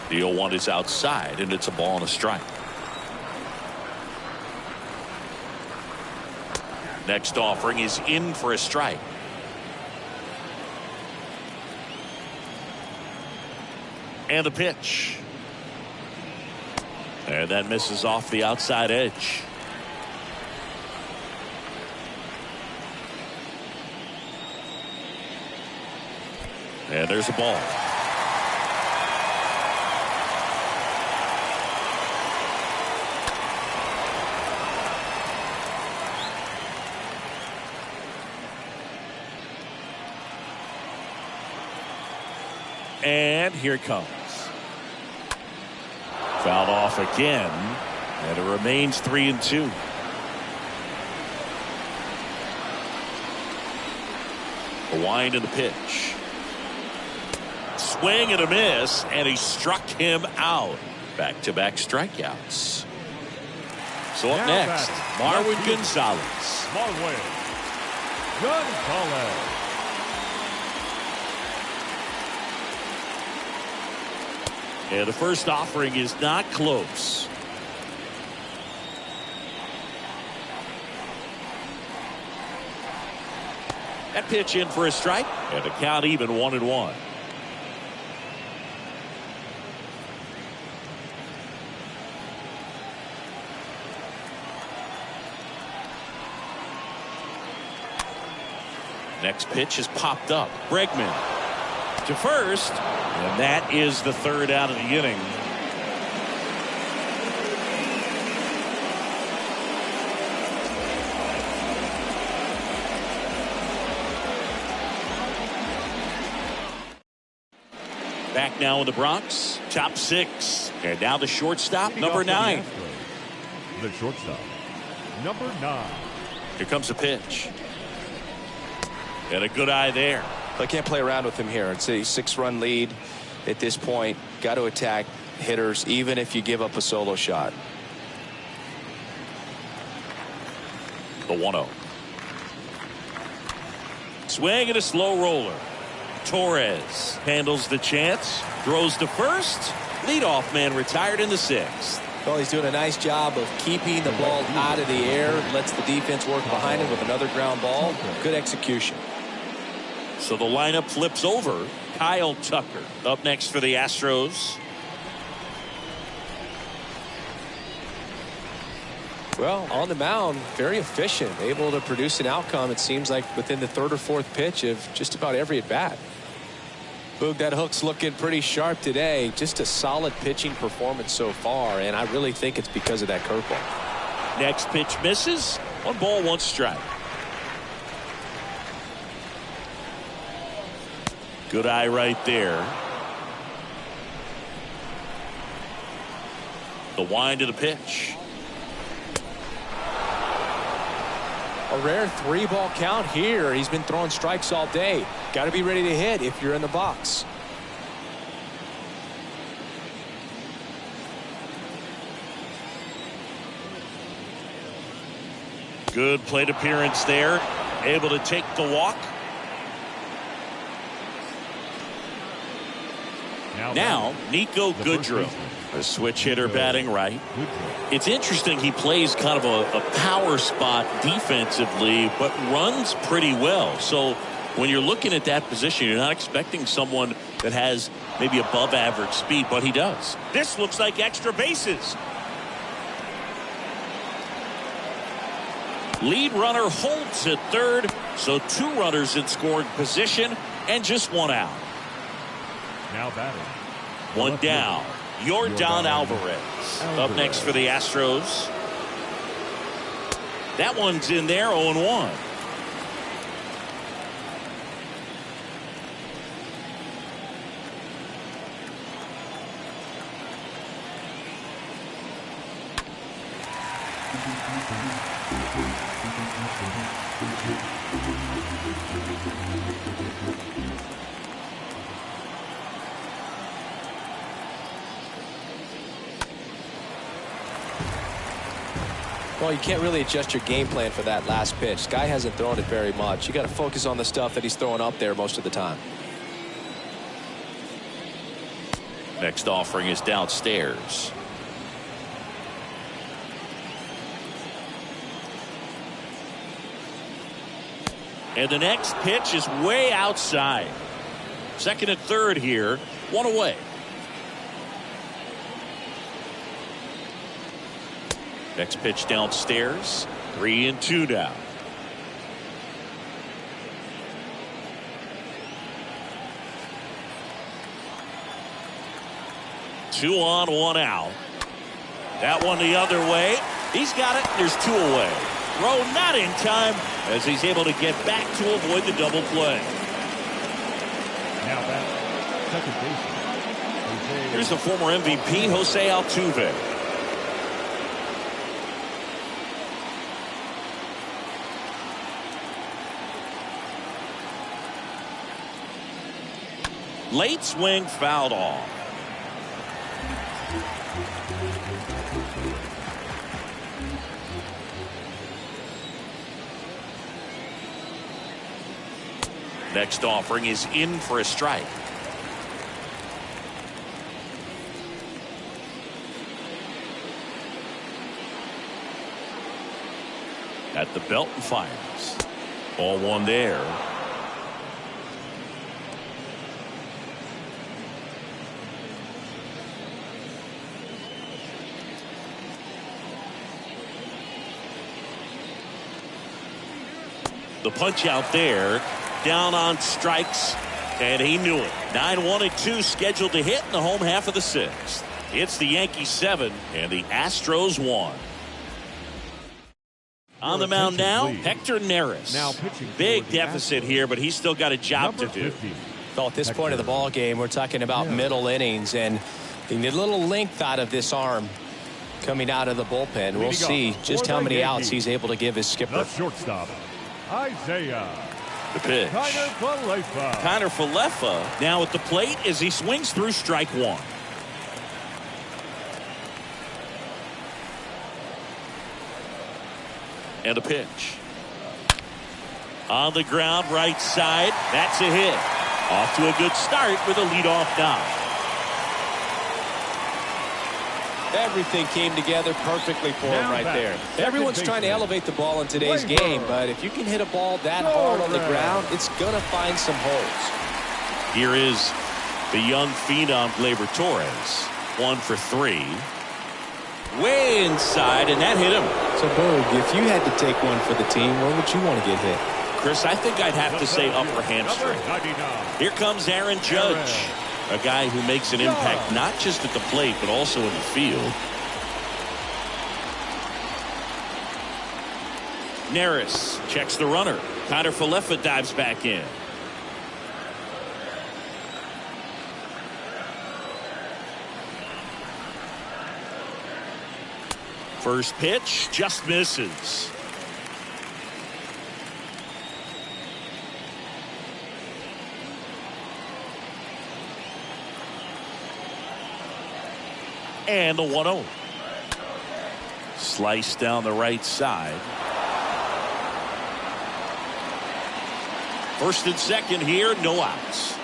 S1: The 0-1 is outside, and it's a ball and a strike. Next offering is in for a strike. And the pitch. And that misses off the outside edge. And there's a ball. And here it comes. Fouled off again, and it remains 3-2. A wind in the pitch. Swing and a miss, and he struck him out. Back-to-back strikeouts. So up next, Marwin Gonzalez.
S3: Gonzalez.
S1: And the first offering is not close. That pitch in for a strike, and the count even 1-1. Next pitch is popped up. Bregman to first, and that is the third out of the inning. Back now in the Bronx, top 6, and now the shortstop, number 9.
S3: The shortstop, number 9.
S1: Here comes the pitch. And a good eye there.
S2: I can't play around with him here. It's a 6-run lead at this point. Got to attack hitters even if you give up a solo shot.
S1: The 1-0. Swing and a slow roller. Torres handles the chance, throws to first. Leadoff man retired in the 6th.
S2: Well, he's doing a nice job of keeping the ball out of the air. Lets the defense work behind him with another ground ball. Good execution.
S1: So the lineup flips over. Kyle Tucker up next for the Astros.
S2: Well, on the mound, very efficient, able to produce an outcome, it seems like, within the 3rd or 4th pitch of just about every at-bat. Boog, that hook's looking pretty sharp today. Just a solid pitching performance so far, and I really think it's because of that curveball.
S1: Next pitch misses. 1 ball, 1 strike. Good eye right there. The wind of the pitch.
S2: A rare 3-ball count here. He's been throwing strikes all day. Got to be ready to hit if you're in the box.
S1: Good plate appearance there. Able to take the walk. Now Nico Goodrum, a switch hitter batting right. It's interesting, he plays kind of a power spot defensively, but runs pretty well. So when you're looking at that position, you're not expecting someone that has maybe above average speed, but he does. This looks like extra bases. Lead runner holds at third, so 2 runners in scoring position and just 1 out.
S3: Now batting.
S1: 1 down. Yordan Alvarez up next for the Astros. That one's in there, 0-1.
S2: Well, you can't really adjust your game plan for that last pitch. Guy hasn't thrown it very much. You got to focus on the stuff that he's throwing up there most of the time.
S1: Next offering is downstairs. And the next pitch is way outside. Second and third here. 1 away. Next pitch downstairs. 3-2 now. Two on, 1 out. That one the other way. He's got it. There's 2 away. Throw not in time as he's able to get back to avoid the double play.
S3: Now back. Second baseman.
S1: Here's the former MVP, Jose Altuve. Late swing fouled off. Next offering is in for a strike. At the belt and fires. Ball 1 there. The punch out there, down on strikes, and he knew it. 9-1-2 scheduled to hit in the home half of the 6th. It's the Yankees 7 and the Astros 1. On the mound now, Hector Neris.
S3: Now pitching.
S1: Big deficit here, but he's still got a job to do.
S2: Well, at this point of the ball game, we're talking about middle innings, and they need a little length out of this arm coming out of the bullpen. We'll see just how many outs he's able to give his skipper.
S3: The shortstop, Isaiah.
S1: The pitch. Connor Falefa now at the plate as he swings through strike 1. And a pitch. On the ground, right side. That's a hit. Off to a good start with a leadoff knock.
S2: Everything came together perfectly for him right there. Everyone's trying to elevate the ball in today's game, but if you can hit a ball that hard on the ground, it's going to find some holes.
S1: Here is the young phenom Gleyber Torres. 1 for 3. Way inside, and that hit him.
S2: So, Boog, if you had to take one for the team, where would you want to get hit?
S1: Chris, I think I'd have to say upper hamstring. Here comes Aaron Judge. A guy who makes an impact not just at the plate, but also in the field. Neris checks the runner. Connor Falefa dives back in. First pitch just misses. And the 1-0. Slice down the right side. First and second here, no outs.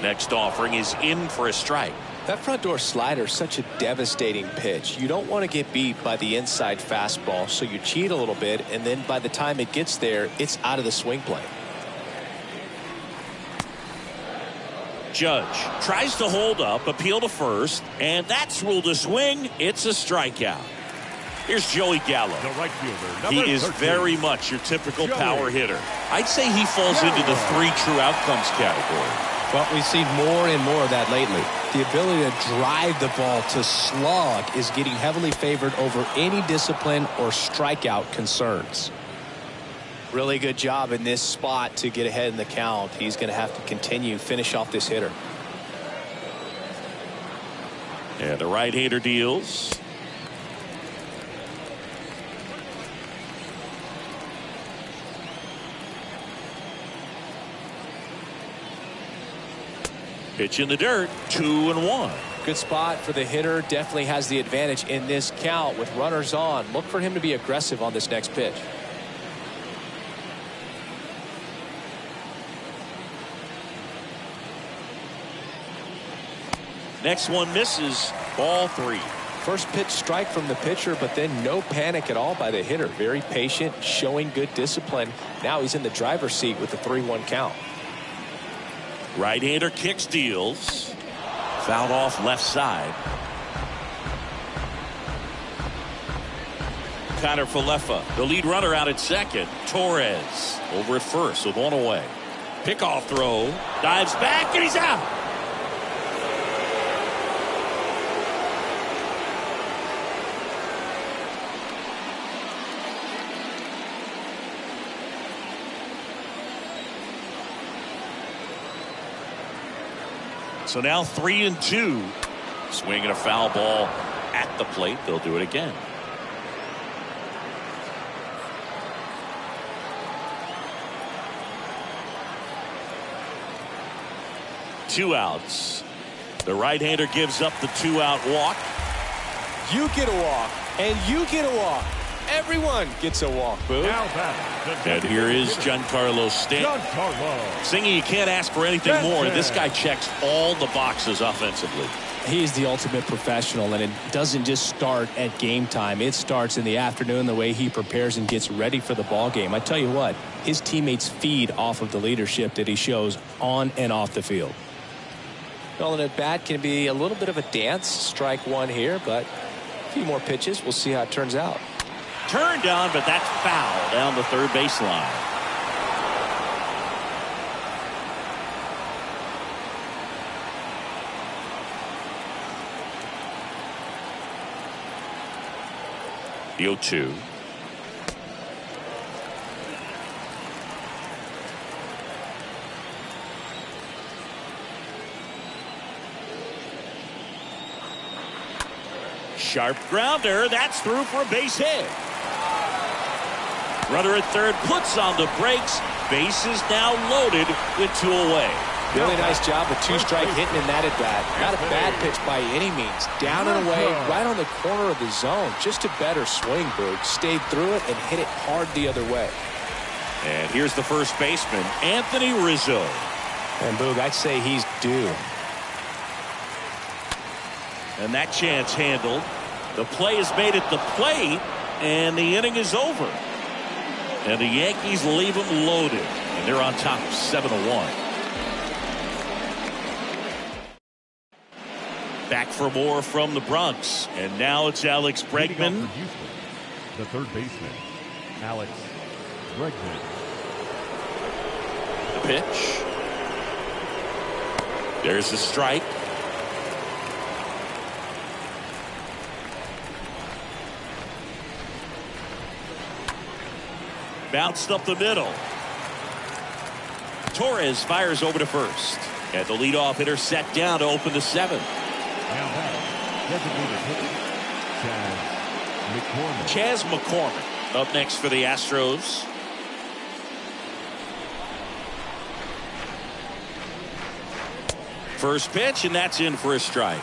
S1: Next offering is in for a strike.
S2: That front door slider is such a devastating pitch. You don't want to get beat by the inside fastball, so you cheat a little bit, and then by the time it gets there, it's out of the swing plane.
S1: Judge tries to hold up, appeal to first, and that's ruled a swing. It's a strikeout. Here's Joey Gallo.
S3: The right fielder,
S1: he is
S3: 13.
S1: very much your typical power hitter. I'd say he falls into the 3 true outcomes category.
S2: Well, we've seen more and more of that lately. The ability to drive the ball to slug is getting heavily favored over any discipline or strikeout concerns. Really good job in this spot to get ahead in the count. He's going to have to continue, finish off this hitter.
S1: And the right-hander deals. Pitch in the dirt, 2-1.
S2: Good spot for the hitter. Definitely has the advantage in this count with runners on. Look for him to be aggressive on this next pitch.
S1: Next one misses. Ball 3.
S2: First pitch strike from the pitcher, but then no panic at all by the hitter. Very patient, showing good discipline. Now he's in the driver's seat with the 3-1 count.
S1: Right-hander kicks, deals. Fouled off left side. Connor Falefa, the lead runner out at second. Torres over at first with 1 away. Pickoff throw. Dives back and he's out. So now 3-2. Swinging a foul ball at the plate. They'll do it again. Two outs. The right-hander gives up the 2-out walk.
S2: You get a walk, and you get a walk. Everyone gets a walk, Boo.
S1: And here is Giancarlo Stanton. Singing, you can't ask for anything more. This guy checks all the boxes offensively.
S2: He's the ultimate professional, and it doesn't just start at game time. It starts in the afternoon, the way he prepares and gets ready for the ball game. I tell you what, his teammates feed off of the leadership that he shows on and off the field. Well, an at-bat can be a little bit of a dance. Strike 1 here, but a few more pitches. We'll see how it turns out.
S1: Turned down, but that's foul down the third baseline. The 0-2. Sharp grounder. That's through for a base hit. Runner at third puts on the brakes. Bases now loaded with 2 away.
S2: Really nice job with 2-strike hitting in that at bat. Not a bad pitch by any means. Down and away, right on the corner of the zone. Just a better swing, Berg. Stayed through it and hit it hard the other way.
S1: And here's the first baseman, Anthony Rizzo.
S2: And Boog, I'd say he's due.
S1: And that chance handled. The play is made at the plate, and the inning is over. And the Yankees leave them loaded, and they're on top 7-1. Back for more from the Bronx, and now it's Alex Bregman.
S3: The third baseman, Alex Bregman.
S1: The pitch. There's the strike. Bounced up the middle. Torres fires over to first. And the leadoff hitter set down to open the 7th.
S3: Now batting, designated hitter, McCormick.
S1: Chas McCormick up next for the Astros. First pitch, and that's in for a strike.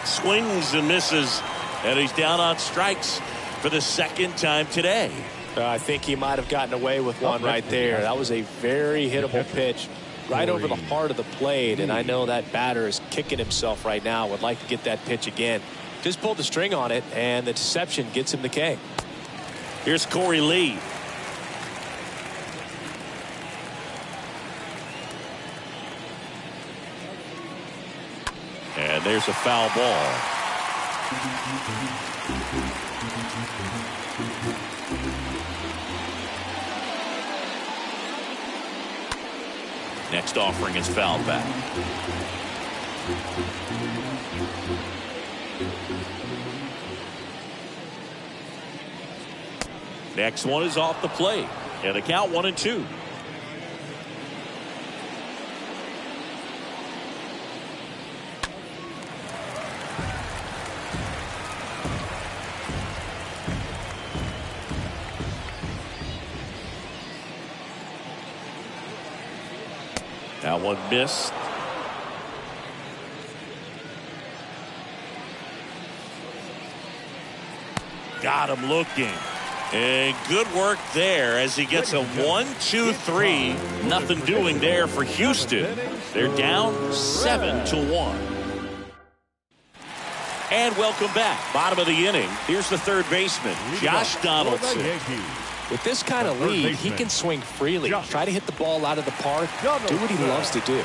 S1: Swings and misses, and he's down on strikes for the second time today.
S2: I think he might have gotten away with one right there. That was a very hittable pitch right over the heart of the plate, and I know that batter is kicking himself right now, would like to get that pitch again. Just pulled the string on it, and the deception gets him the K.
S1: Here's Corey Lee. And there's a foul ball. Next offering is fouled back. Next one is off the plate. And a count 1-2. That one missed. Got him looking. And good work there as he gets a 1-2-3. Nothing doing there for Houston. They're down 7-1. And welcome back. Bottom of the inning. Here's the third baseman, Josh Donaldson.
S2: With this kind of lead, he can swing freely, try to hit the ball out of the park, do what he loves to do.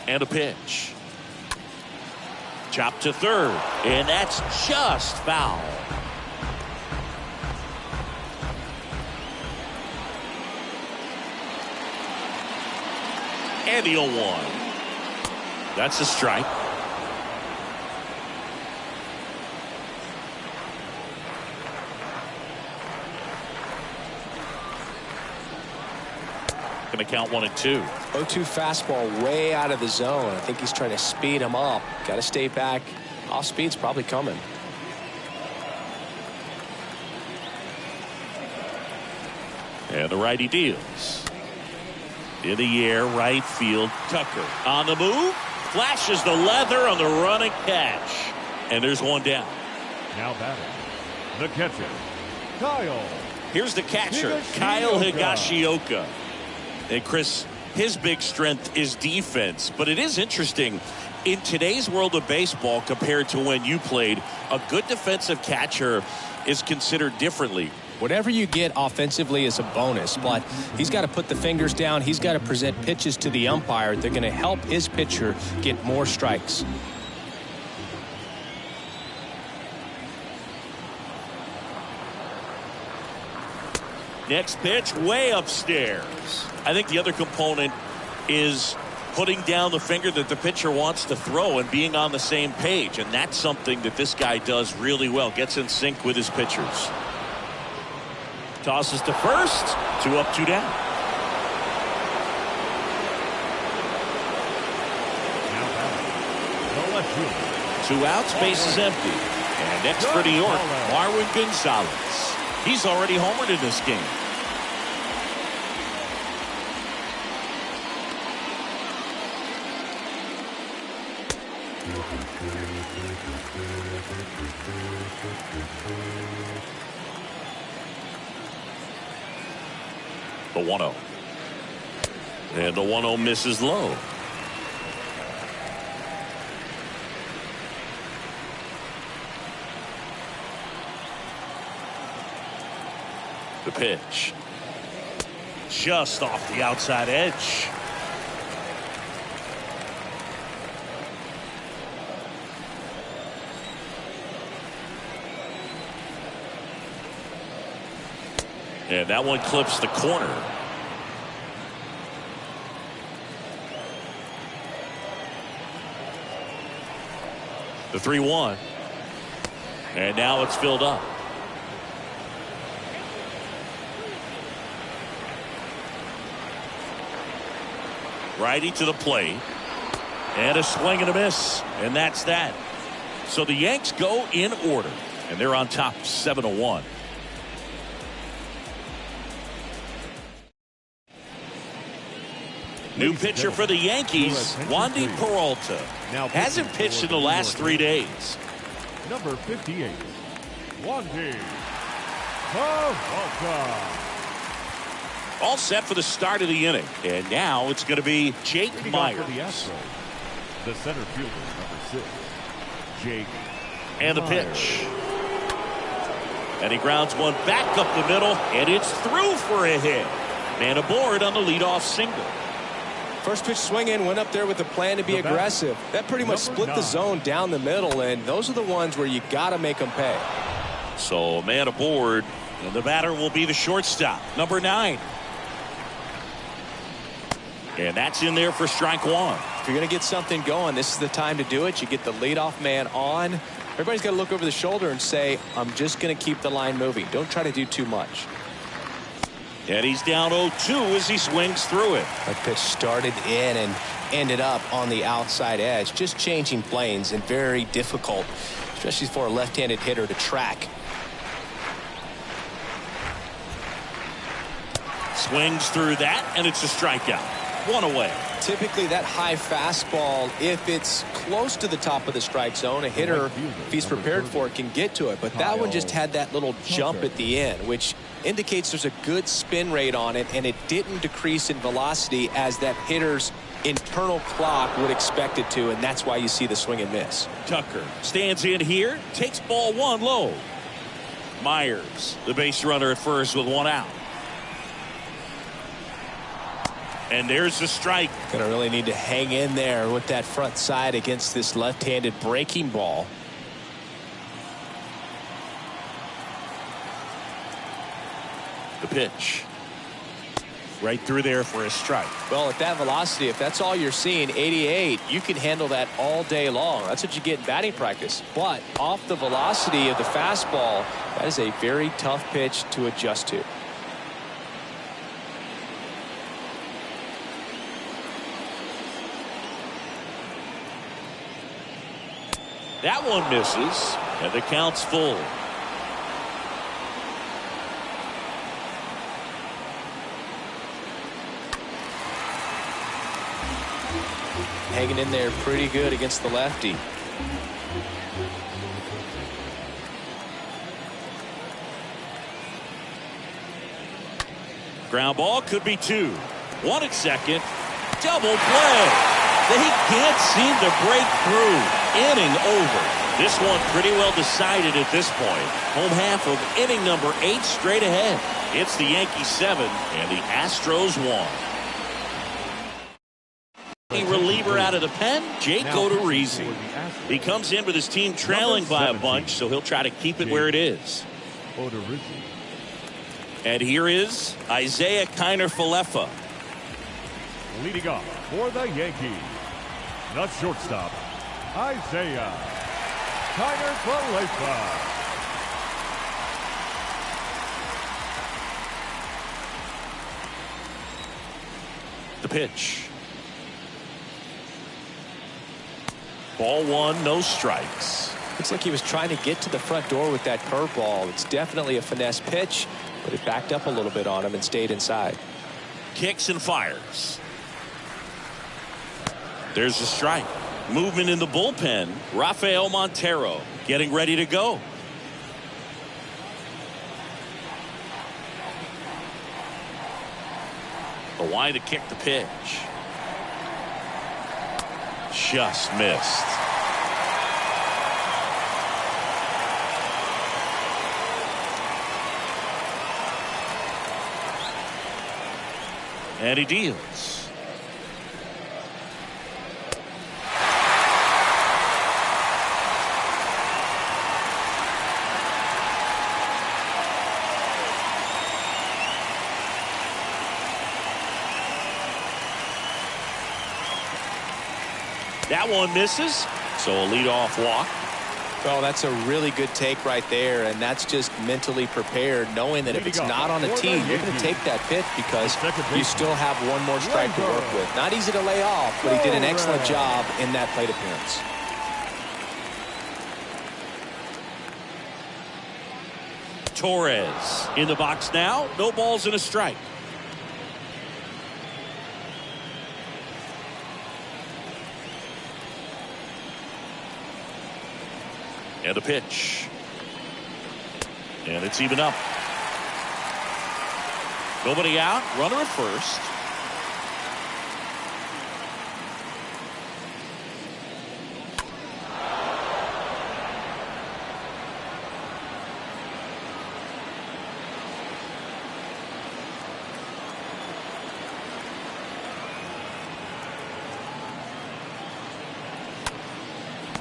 S1: And a pitch. Chop to third, and that's just foul. And the 0-1. That's a strike. Going to count 1-2.
S2: 0-2 fastball way out of the zone. I think he's trying to speed him up. Got to stay back. Off speed's probably coming.
S1: And the righty deals. In the air, right field, Tucker. On the move, flashes the leather on the running catch. And there's one down.
S3: Now batting, the catcher, Kyle.
S1: Here's the catcher, Kyle Higashioka. And Chris, his big strength is defense. But it is interesting, in today's world of baseball compared to when you played, a good defensive catcher is considered differently.
S2: Whatever you get offensively is a bonus, but he's got to put the fingers down. He's got to present pitches to the umpire. They're going to help his pitcher get more strikes.
S1: Next pitch, way upstairs. I think the other component is putting down the finger that the pitcher wants to throw and being on the same page. And that's something that this guy does really well. Gets in sync with his pitchers. Tosses to first. 2 up, 2 down.
S3: Now
S1: 2 outs, base is empty. And next for New York, Marwin Gonzalez. He's already homered in this game. The 1-0. And the 1-0 misses low. The pitch. Just off the outside edge. And that one clips the corner. The 3-1. And now it's filled up. Righty to the plate. And a swing and a miss. And that's that. So the Yanks go in order. And they're on top 7-1. New pitcher for the Yankees, Wandy Peralta. Hasn't pitched in the last 3 days.
S3: Number 58, Wandy Peralta.
S1: All set for the start of the inning. And now it's going to be Jake Myers.
S3: For the Astros, the center fielder, number 6, Jake
S1: And the
S3: Myers.
S1: pitch. And he grounds one back up the middle, and it's through for a hit. Man aboard on the leadoff single.
S2: First pitch swing in, went up there with a plan to be aggressive. That pretty much split the zone down the middle, and those are the ones where you got to make them pay.
S1: So man aboard, and the batter will be the shortstop, number 9. And that's in there for strike 1.
S2: If you're going to get something going, this is the time to do it. You get the leadoff man on. Everybody's got to look over the shoulder and say, I'm just going to keep the line moving. Don't try to do too much.
S1: And he's down 0-2 as he swings through it.
S2: That pitch started in and ended up on the outside edge. Just changing planes and very difficult, especially for a left-handed hitter to track.
S1: Swings through that, and it's a strikeout. 1 away.
S2: Typically that high fastball, if it's close to the top of the strike zone, a hitter, if he's prepared for it, can get to it. But that one just had that little jump at the end, which indicates there's a good spin rate on it, and it didn't decrease in velocity as that hitter's internal clock would expect it to, and that's why you see the swing and miss.
S1: Tucker stands in here, takes ball 1 low. Myers, the base runner at first with 1 out. And there's the strike.
S2: Gonna really need to hang in there with that front side against this left-handed breaking ball.
S1: The pitch. Right through there for a strike.
S2: Well, at that velocity, if that's all you're seeing, 88, you can handle that all day long. That's what you get in batting practice. But off the velocity of the fastball, that is a very tough pitch to adjust to.
S1: That one misses, and the count's full.
S2: Hanging in there pretty good against the lefty.
S1: Ground ball could be 2. 1 at second. Double play. They can't seem to break through. Inning over. This one pretty well decided at this point. Home half of inning number 8 straight ahead. It's the Yankees 7 and the Astros 1. Reliever out of the pen, Jake Odorizzi. He comes in with his team trailing by a bunch, so he'll try to keep it where it is. And here is Isaiah Kiner-Falefa.
S3: Leading off for the Yankees, the shortstop, Isaiah Kiner-Falefa.
S1: The pitch. Ball 1, no strikes.
S2: Looks like he was trying to get to the front door with that curveball. It's definitely a finesse pitch, but it backed up a little bit on him and stayed inside.
S1: Kicks and fires. There's the strike. Movement in the bullpen. Rafael Montero getting ready to go. The wide to kick the pitch. Just missed. And he deals. That one misses, so a leadoff walk.
S2: Well, that's a really good take right there, and that's just mentally prepared, knowing that if it's not on a tee, you're going to take that pitch because you still have one more strike to work with. Not easy to lay off, but he did an excellent job in that plate appearance.
S1: Torres in the box now. No balls and a strike. And a pitch. And it's even up. Nobody out. Runner at first.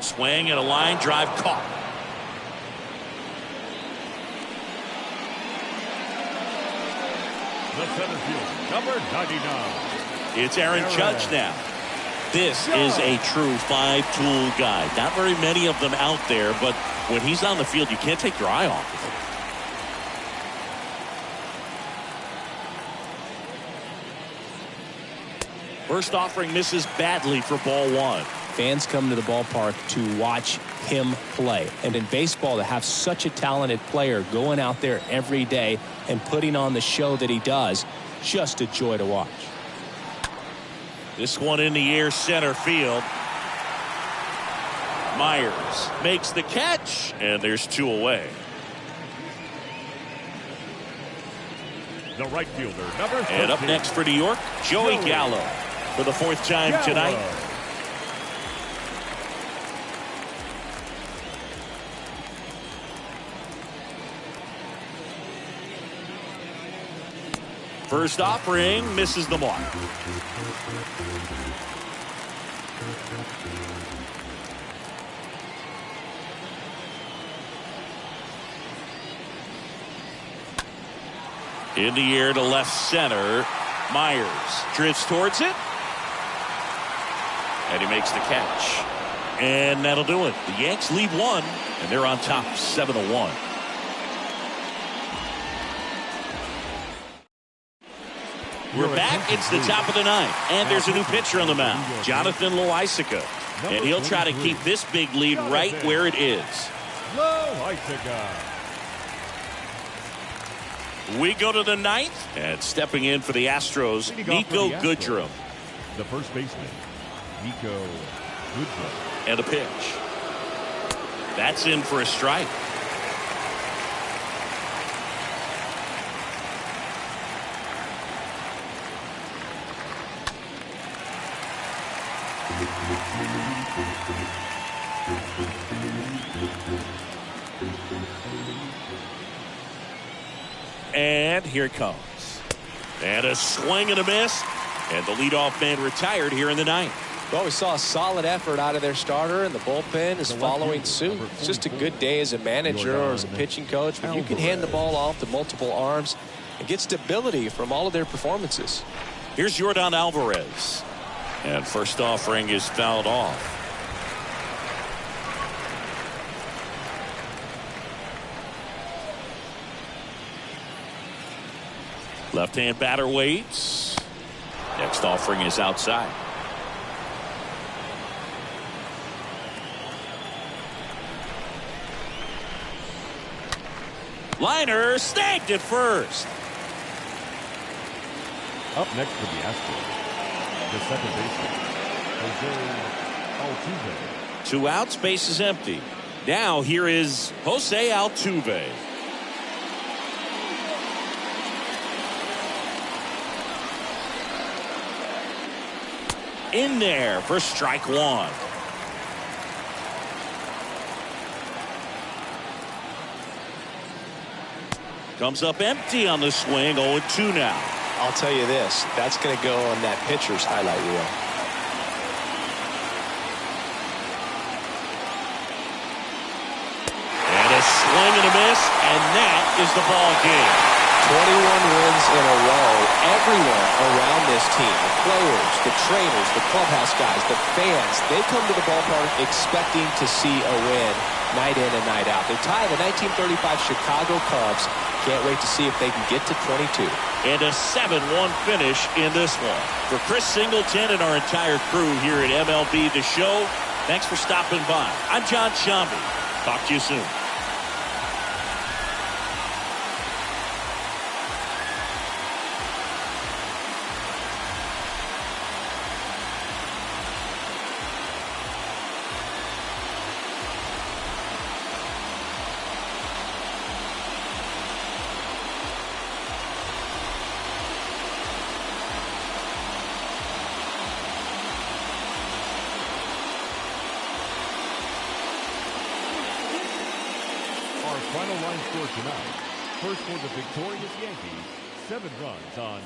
S1: Swing and a line drive caught.
S3: The center field, number 99.
S1: It's Aaron Judge now. This is a true five-tool guy. Not very many of them out there, but when he's on the field, you can't take your eye off of him. First offering misses badly for ball one.
S2: Fans come to the ballpark to watch him play. And in baseball, to have such a talented player going out there every day and putting on the show that he does, just a joy to watch.
S1: This one in the air, center field. Myers makes the catch, and there's two away.
S3: The right fielder, number 13.
S1: And up next for New York, Joey Gallo for the fourth time tonight. First offering misses the mark. In the air to left center. Myers drifts towards it. And he makes the catch. And that'll do it. The Yanks lead one, and they're on top 7-1. We're back. It's the top of the ninth. And there's a new pitcher on the mound, Jonathan Loaisiga. And he'll try to keep this big lead right where it is.
S3: Loaisiga.
S1: We go to the ninth. And stepping in for the Astros, Nico Goodrum.
S3: The first baseman, Nico Goodrum.
S1: And a pitch. That's in for a strike. And here it comes. And a swing and a miss. And the leadoff man retired here in the ninth.
S2: Well, we saw a solid effort out of their starter, and the bullpen is following suit. It's just a good day as a manager or as a pitching coach when you can hand the ball off to multiple arms and get stability from all of their performances.
S1: Here's Yordan Alvarez. And first offering is fouled off. Left-hand batter waits. Next offering is outside. Liner snagged at first.
S3: Up next for the Astros, the second baseman, Jose Altuve.
S1: 2 outs, base is empty. Now here is Jose Altuve. In there for strike one. Comes up empty on the swing. 0-2 now.
S2: I'll tell you this, that's going to go on that pitcher's highlight reel.
S1: And a swing and a miss, and that is the ball game.
S2: wins in a row. Everyone around this team, the players, the trainers, the clubhouse guys, the fans, they come to the ballpark expecting to see a win night in and night out. They tie the 1935 Chicago Cubs. Can't wait to see if they can get to 22.
S1: And a 7-1 finish in this one. For Chris Singleton and our entire crew here at MLB The Show, thanks for stopping by. I'm John Shambi. Talk to you soon.
S3: Final line score tonight. First for the victorious Yankees, 7 runs on